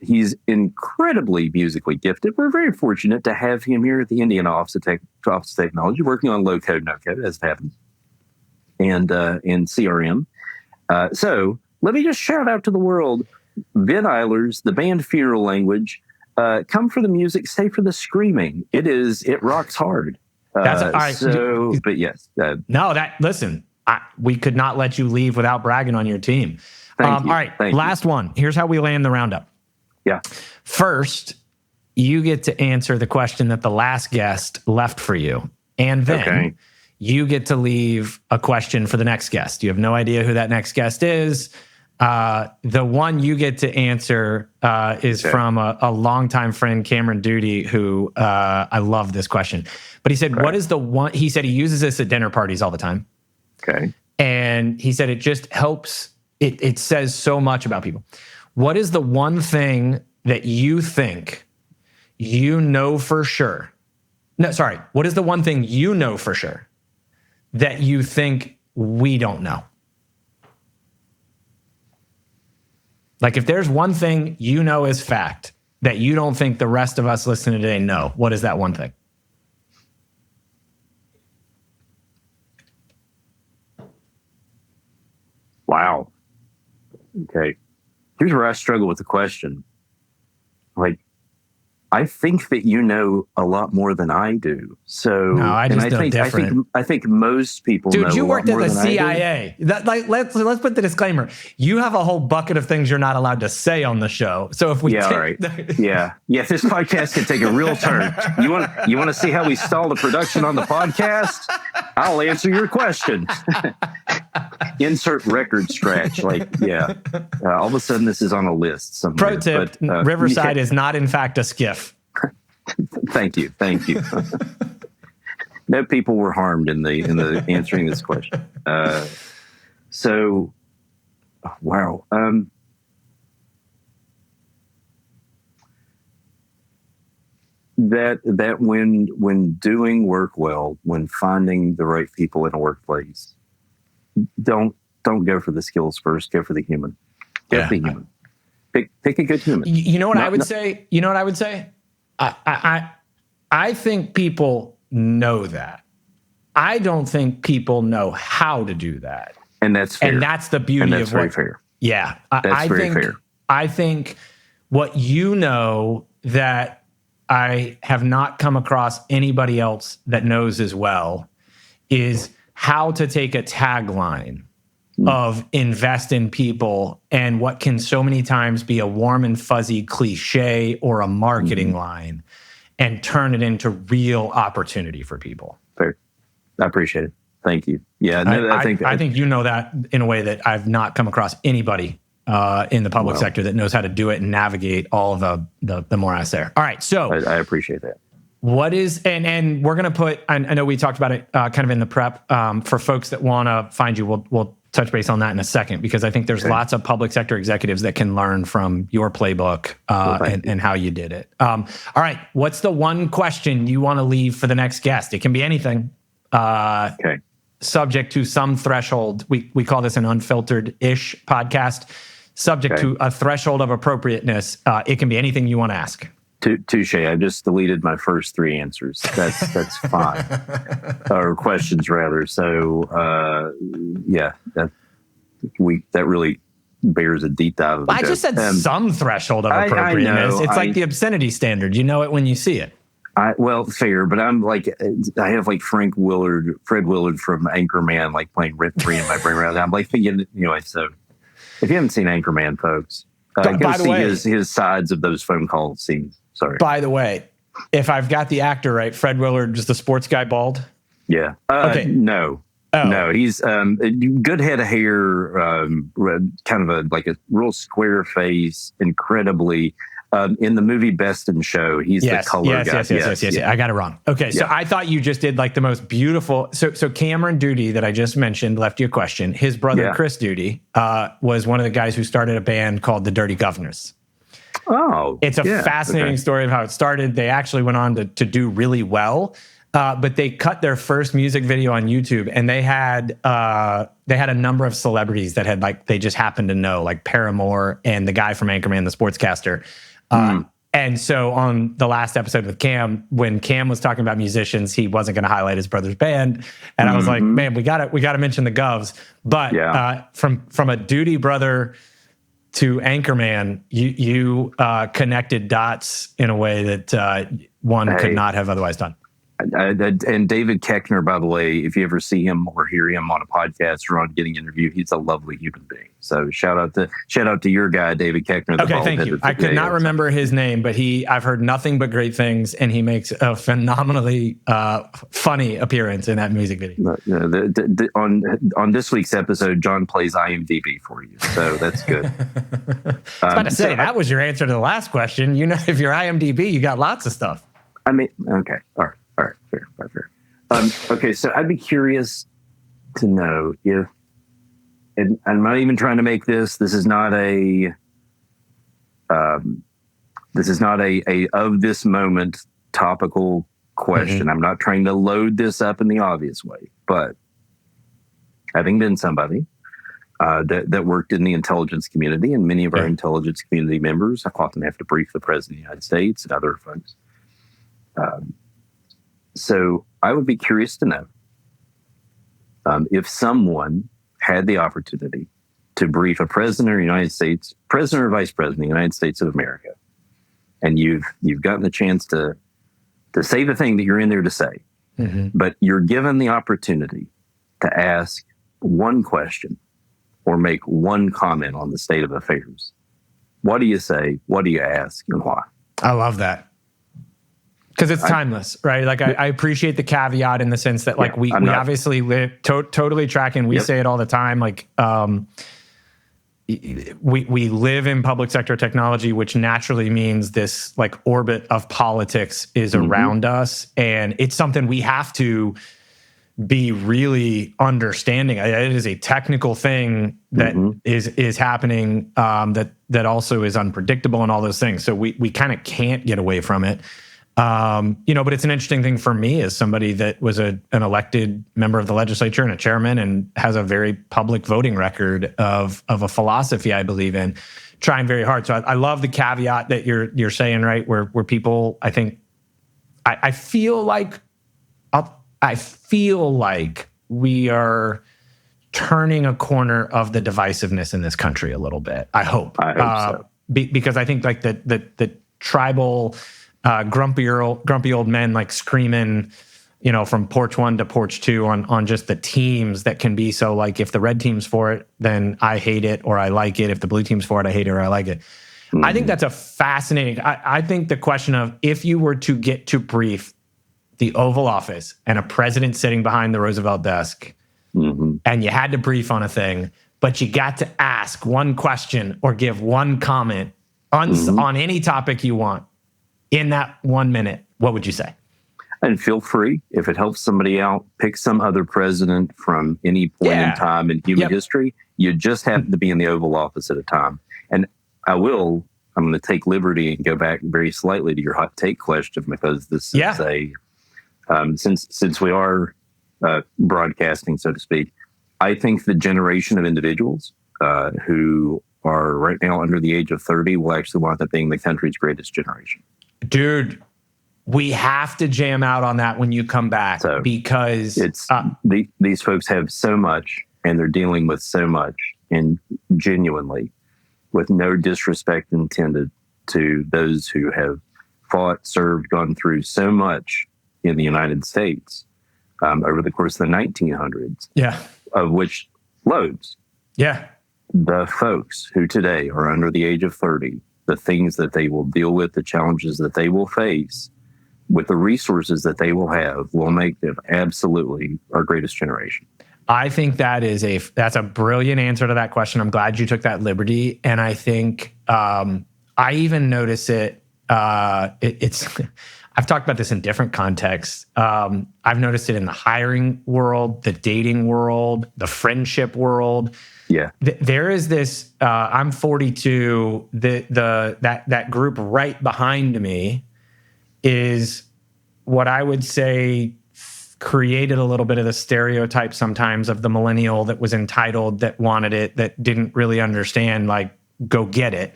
He's incredibly musically gifted. We're very fortunate to have him here at the Indiana Office of Technology, working on low code, no code, as it happens, and CRM. So let me just shout out to the world. Ben Eilers, the band Funeral Language, come for the music, stay for the screaming. It rocks hard. That's all right. But yes. Listen, we could not let you leave without bragging on your team. Thank you. All right, last one. Here's how we land the roundup. Yeah. First, you get to answer the question that the last guest left for you. And then you get to leave a question for the next guest. You have no idea who that next guest is. The one you get to answer is from a longtime friend, Cameron Duty, who I love this question. But he said, what is the one? He said he uses this at dinner parties all the time. Okay. And he said it just helps. It says so much about people. What is the one thing that you think you know for sure? No, sorry. What is the one thing you know for sure that you think we don't know? Like if there's one thing you know as fact that you don't think the rest of us listening today know, what is that one thing? Wow. Okay. Here's where I struggle with the question. Like, I think that you know a lot more than I do. So no, I think different. I think most people know. Dude, you worked at the than CIA. Let's put the disclaimer. You have a whole bucket of things you're not allowed to say on the show. So if we If this podcast can take a real turn, you want to see how we stall the production on the podcast? I'll answer your question. Insert record scratch. All of a sudden this is on a list somewhere. Pro tip: Riverside is not in fact a skiff. Thank you. No people were harmed in the answering this question. Wow. That when doing work well, when finding the right people in a workplace, don't go for the skills first. Go for the human. Go for the human. Pick a good human. You know what I would say? You know what I would say? I think people know that. I don't think people know how to do that. And that's fair. And that's the beauty of very fair. Yeah. That's very fair. I think what you know that I have not come across anybody else that knows as well is how to take a tagline of invest in people and what can so many times be a warm and fuzzy cliche or a marketing line and turn it into real opportunity for people. Fair. I appreciate it. Thank you. Yeah, I think you know that in a way that I've not come across anybody in the public sector that knows how to do it and navigate all of the morass there. All right, so I appreciate that. What is, and we're going to put, I know we talked about it kind of in the prep, for folks that want to find you, we'll touch base on that in a second, because I think there's lots of public sector executives that can learn from your playbook and how you did it. All right, what's the one question you want to leave for the next guest? It can be anything. Subject to some threshold. We call this an unfiltered-ish podcast. Subject to a threshold of appropriateness. It can be anything you want to ask. Touche. I just deleted my first three answers. That's fine. Or questions rather. So that really bears a deep dive of the I just said some threshold of appropriateness. It's like the obscenity standard. You know it when you see it. Fair, but I'm like, I have like Fred Willard from Anchorman, like playing rent free in my brain right now. I'm like thinking, anyway. So if you haven't seen Anchorman, folks, Go see his sides of those phone call scenes. Sorry. By the way, if I've got the actor right, Fred Willard is the sports guy bald? Yeah. Okay. No. Oh. No, he's good head of hair, kind of like a real square face, incredibly. In the movie Best in Show, he's the color guy. Yes. I got it wrong. Okay, so I thought you just did like the most beautiful. So Cameron Duty that I just mentioned left you a question. His brother Chris Duty was one of the guys who started a band called the Dirty Governors. Oh, it's a fascinating story of how it started. They actually went on to do really well, but they cut their first music video on YouTube, and they had a number of celebrities that had they just happened to know, like Paramore and the guy from Anchorman, the sportscaster. And so on the last episode with Cam, when Cam was talking about musicians, he wasn't going to highlight his brother's band. And I was like, man, we got to mention the Govs. But from a Duty brother to Anchorman, you connected dots in a way that one could not have otherwise done. And David Koechner, by the way, if you ever see him or hear him on a podcast or on getting interviewed, he's a lovely human being. So shout out to your guy, David Koechner. Okay, thank you. I could not remember his name, but I've heard nothing but great things, and he makes a phenomenally funny appearance in that music video. On this week's episode, John plays IMDb for you, so that's good. I was about to say, that was your answer to the last question. You know, if you're IMDb, you got lots of stuff. I mean, okay, all right, fair. Okay, so I'd be curious to know if, and I'm not even trying to make this is not a of this moment topical question. Mm-hmm. I'm not trying to load this up in the obvious way, but having been somebody that worked in the intelligence community, and many of our intelligence community members often have to brief the President of the United States and other folks. So I would be curious to know if someone had the opportunity to brief a president of the United States, president or vice president of the United States of America, and you've gotten the chance to say the thing that you're in there to say, but you're given the opportunity to ask one question or make one comment on the state of affairs. What do you say? What do you ask, and why? I love that. Because it's timeless, right? Like I appreciate the caveat in the sense that we obviously live totally tracking. We say it all the time. Like we live in public sector technology, which naturally means this orbit of politics is around us, and it's something we have to be really understanding. It is a technical thing that is happening that also is unpredictable and all those things. So we kind of can't get away from it. But it's an interesting thing for me as somebody that was an elected member of the legislature and a chairman and has a very public voting record of a philosophy I believe in, trying very hard. So I love the caveat that you're saying, right? Where people, I think, I feel like we are turning a corner of the divisiveness in this country a little bit. I hope so. Because I think the tribal, grumpy old men screaming, from porch 1 to porch 2 on just the teams that can be so if the red team's for it, then I hate it or I like it. If the blue team's for it, I hate it or I like it. I think that's a fascinating. I think the question of if you were to get to brief the Oval Office and a president sitting behind the Roosevelt desk, and you had to brief on a thing, but you got to ask one question or give one comment on any topic you want. In that 1 minute, what would you say? And feel free, if it helps somebody out, pick some other president from any point in time in human history. You just happen to be in the Oval Office at a time. And I'm going to take liberty and go back very slightly to your hot take question, because this is since we are broadcasting, so to speak, I think the generation of individuals who are right now under the age of 30 will actually wind up being the country's greatest generation. Dude, we have to jam out on that when you come back, because it's these folks have so much and they're dealing with so much, and genuinely, with no disrespect intended to those who have fought, served, gone through so much in the United States over the course of the 1900s. Yeah. Of which loads. Yeah. the folks who today are under the age of 30, the things that they will deal with, the challenges that they will face, with the resources that they will have, will make them absolutely our greatest generation. I think that's a brilliant answer to that question. I'm glad you took that liberty. And I think I even notice it. It's I've talked about this in different contexts. I've noticed it in the hiring world, the dating world, the friendship world. Yeah. There is this, I'm 42, that group right behind me is what I would say created a little bit of the stereotype sometimes of the millennial that was entitled, that wanted it, that didn't really understand, like, go get it.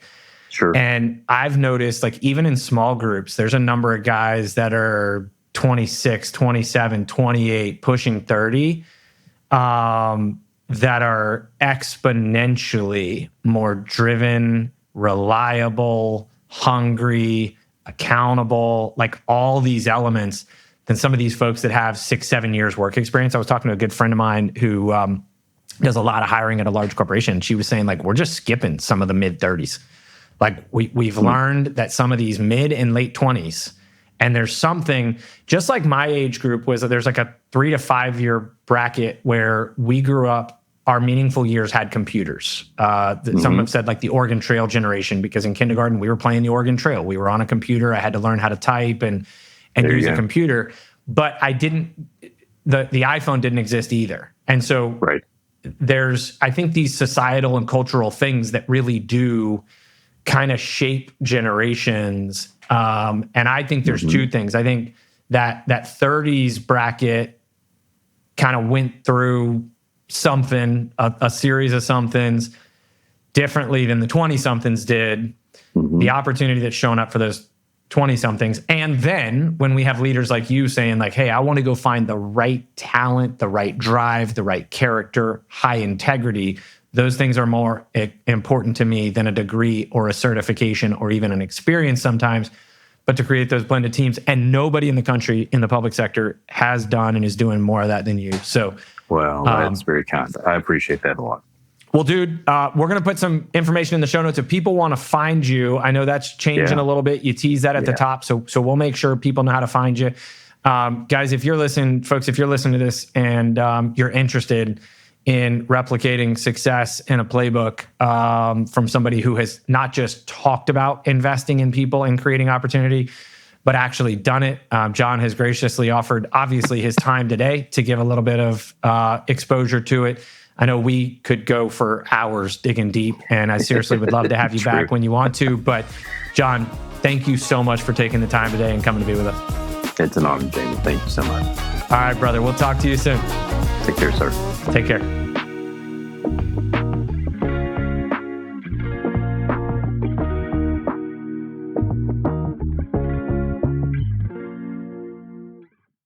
Sure. And I've noticed, like, even in small groups, there's a number of guys that are 26, 27, 28, pushing 30, that are exponentially more driven, reliable, hungry, accountable, like all these elements than some of these folks that have 6-7 years work experience. I was talking to a good friend of mine who does a lot of hiring at a large corporation. She was saying, like, we're just skipping some of the mid 30s. Like we've learned that some of these mid and late 20s, and there's something, just like my age group was, there's like a 3 to 5 year bracket where we grew up, our meaningful years had computers. Some have said like the Oregon Trail generation, because in kindergarten we were playing the Oregon Trail. We were on a computer. I had to learn how to type and use a computer, but I didn't, the iPhone didn't exist either. And so there's, I think, these societal and cultural things that really do kind of shape generations. And I think there's two things. I think that 30s bracket kind of went through something, a series of somethings differently than the 20-somethings did. The opportunity that's shown up for those 20-somethings. And then when we have leaders like you saying, like, hey, I want to go find the right talent, the right drive, the right character, high integrity, those things are more important to me than a degree or a certification or even an experience sometimes. But to create those blended teams, and nobody in the country in the public sector has done and is doing more of that than you. So, well, that's very kind. I appreciate that a lot. Well, dude, we're going to put some information in the show notes. If people want to find you, I know that's changing a little bit. You tease that at the top. So we'll make sure people know how to find you. Guys, if you're listening to this and you're interested in replicating success in a playbook from somebody who has not just talked about investing in people and creating opportunity, but actually done it. Jon has graciously offered, obviously, his time today to give a little bit of exposure to it. I know we could go for hours digging deep, and I seriously would love to have you back when you want to. But Jon, thank you so much for taking the time today and coming to be with us. It's an honor, Jamie. Thank you so much. All right, brother. We'll talk to you soon. Take care, sir. Take care.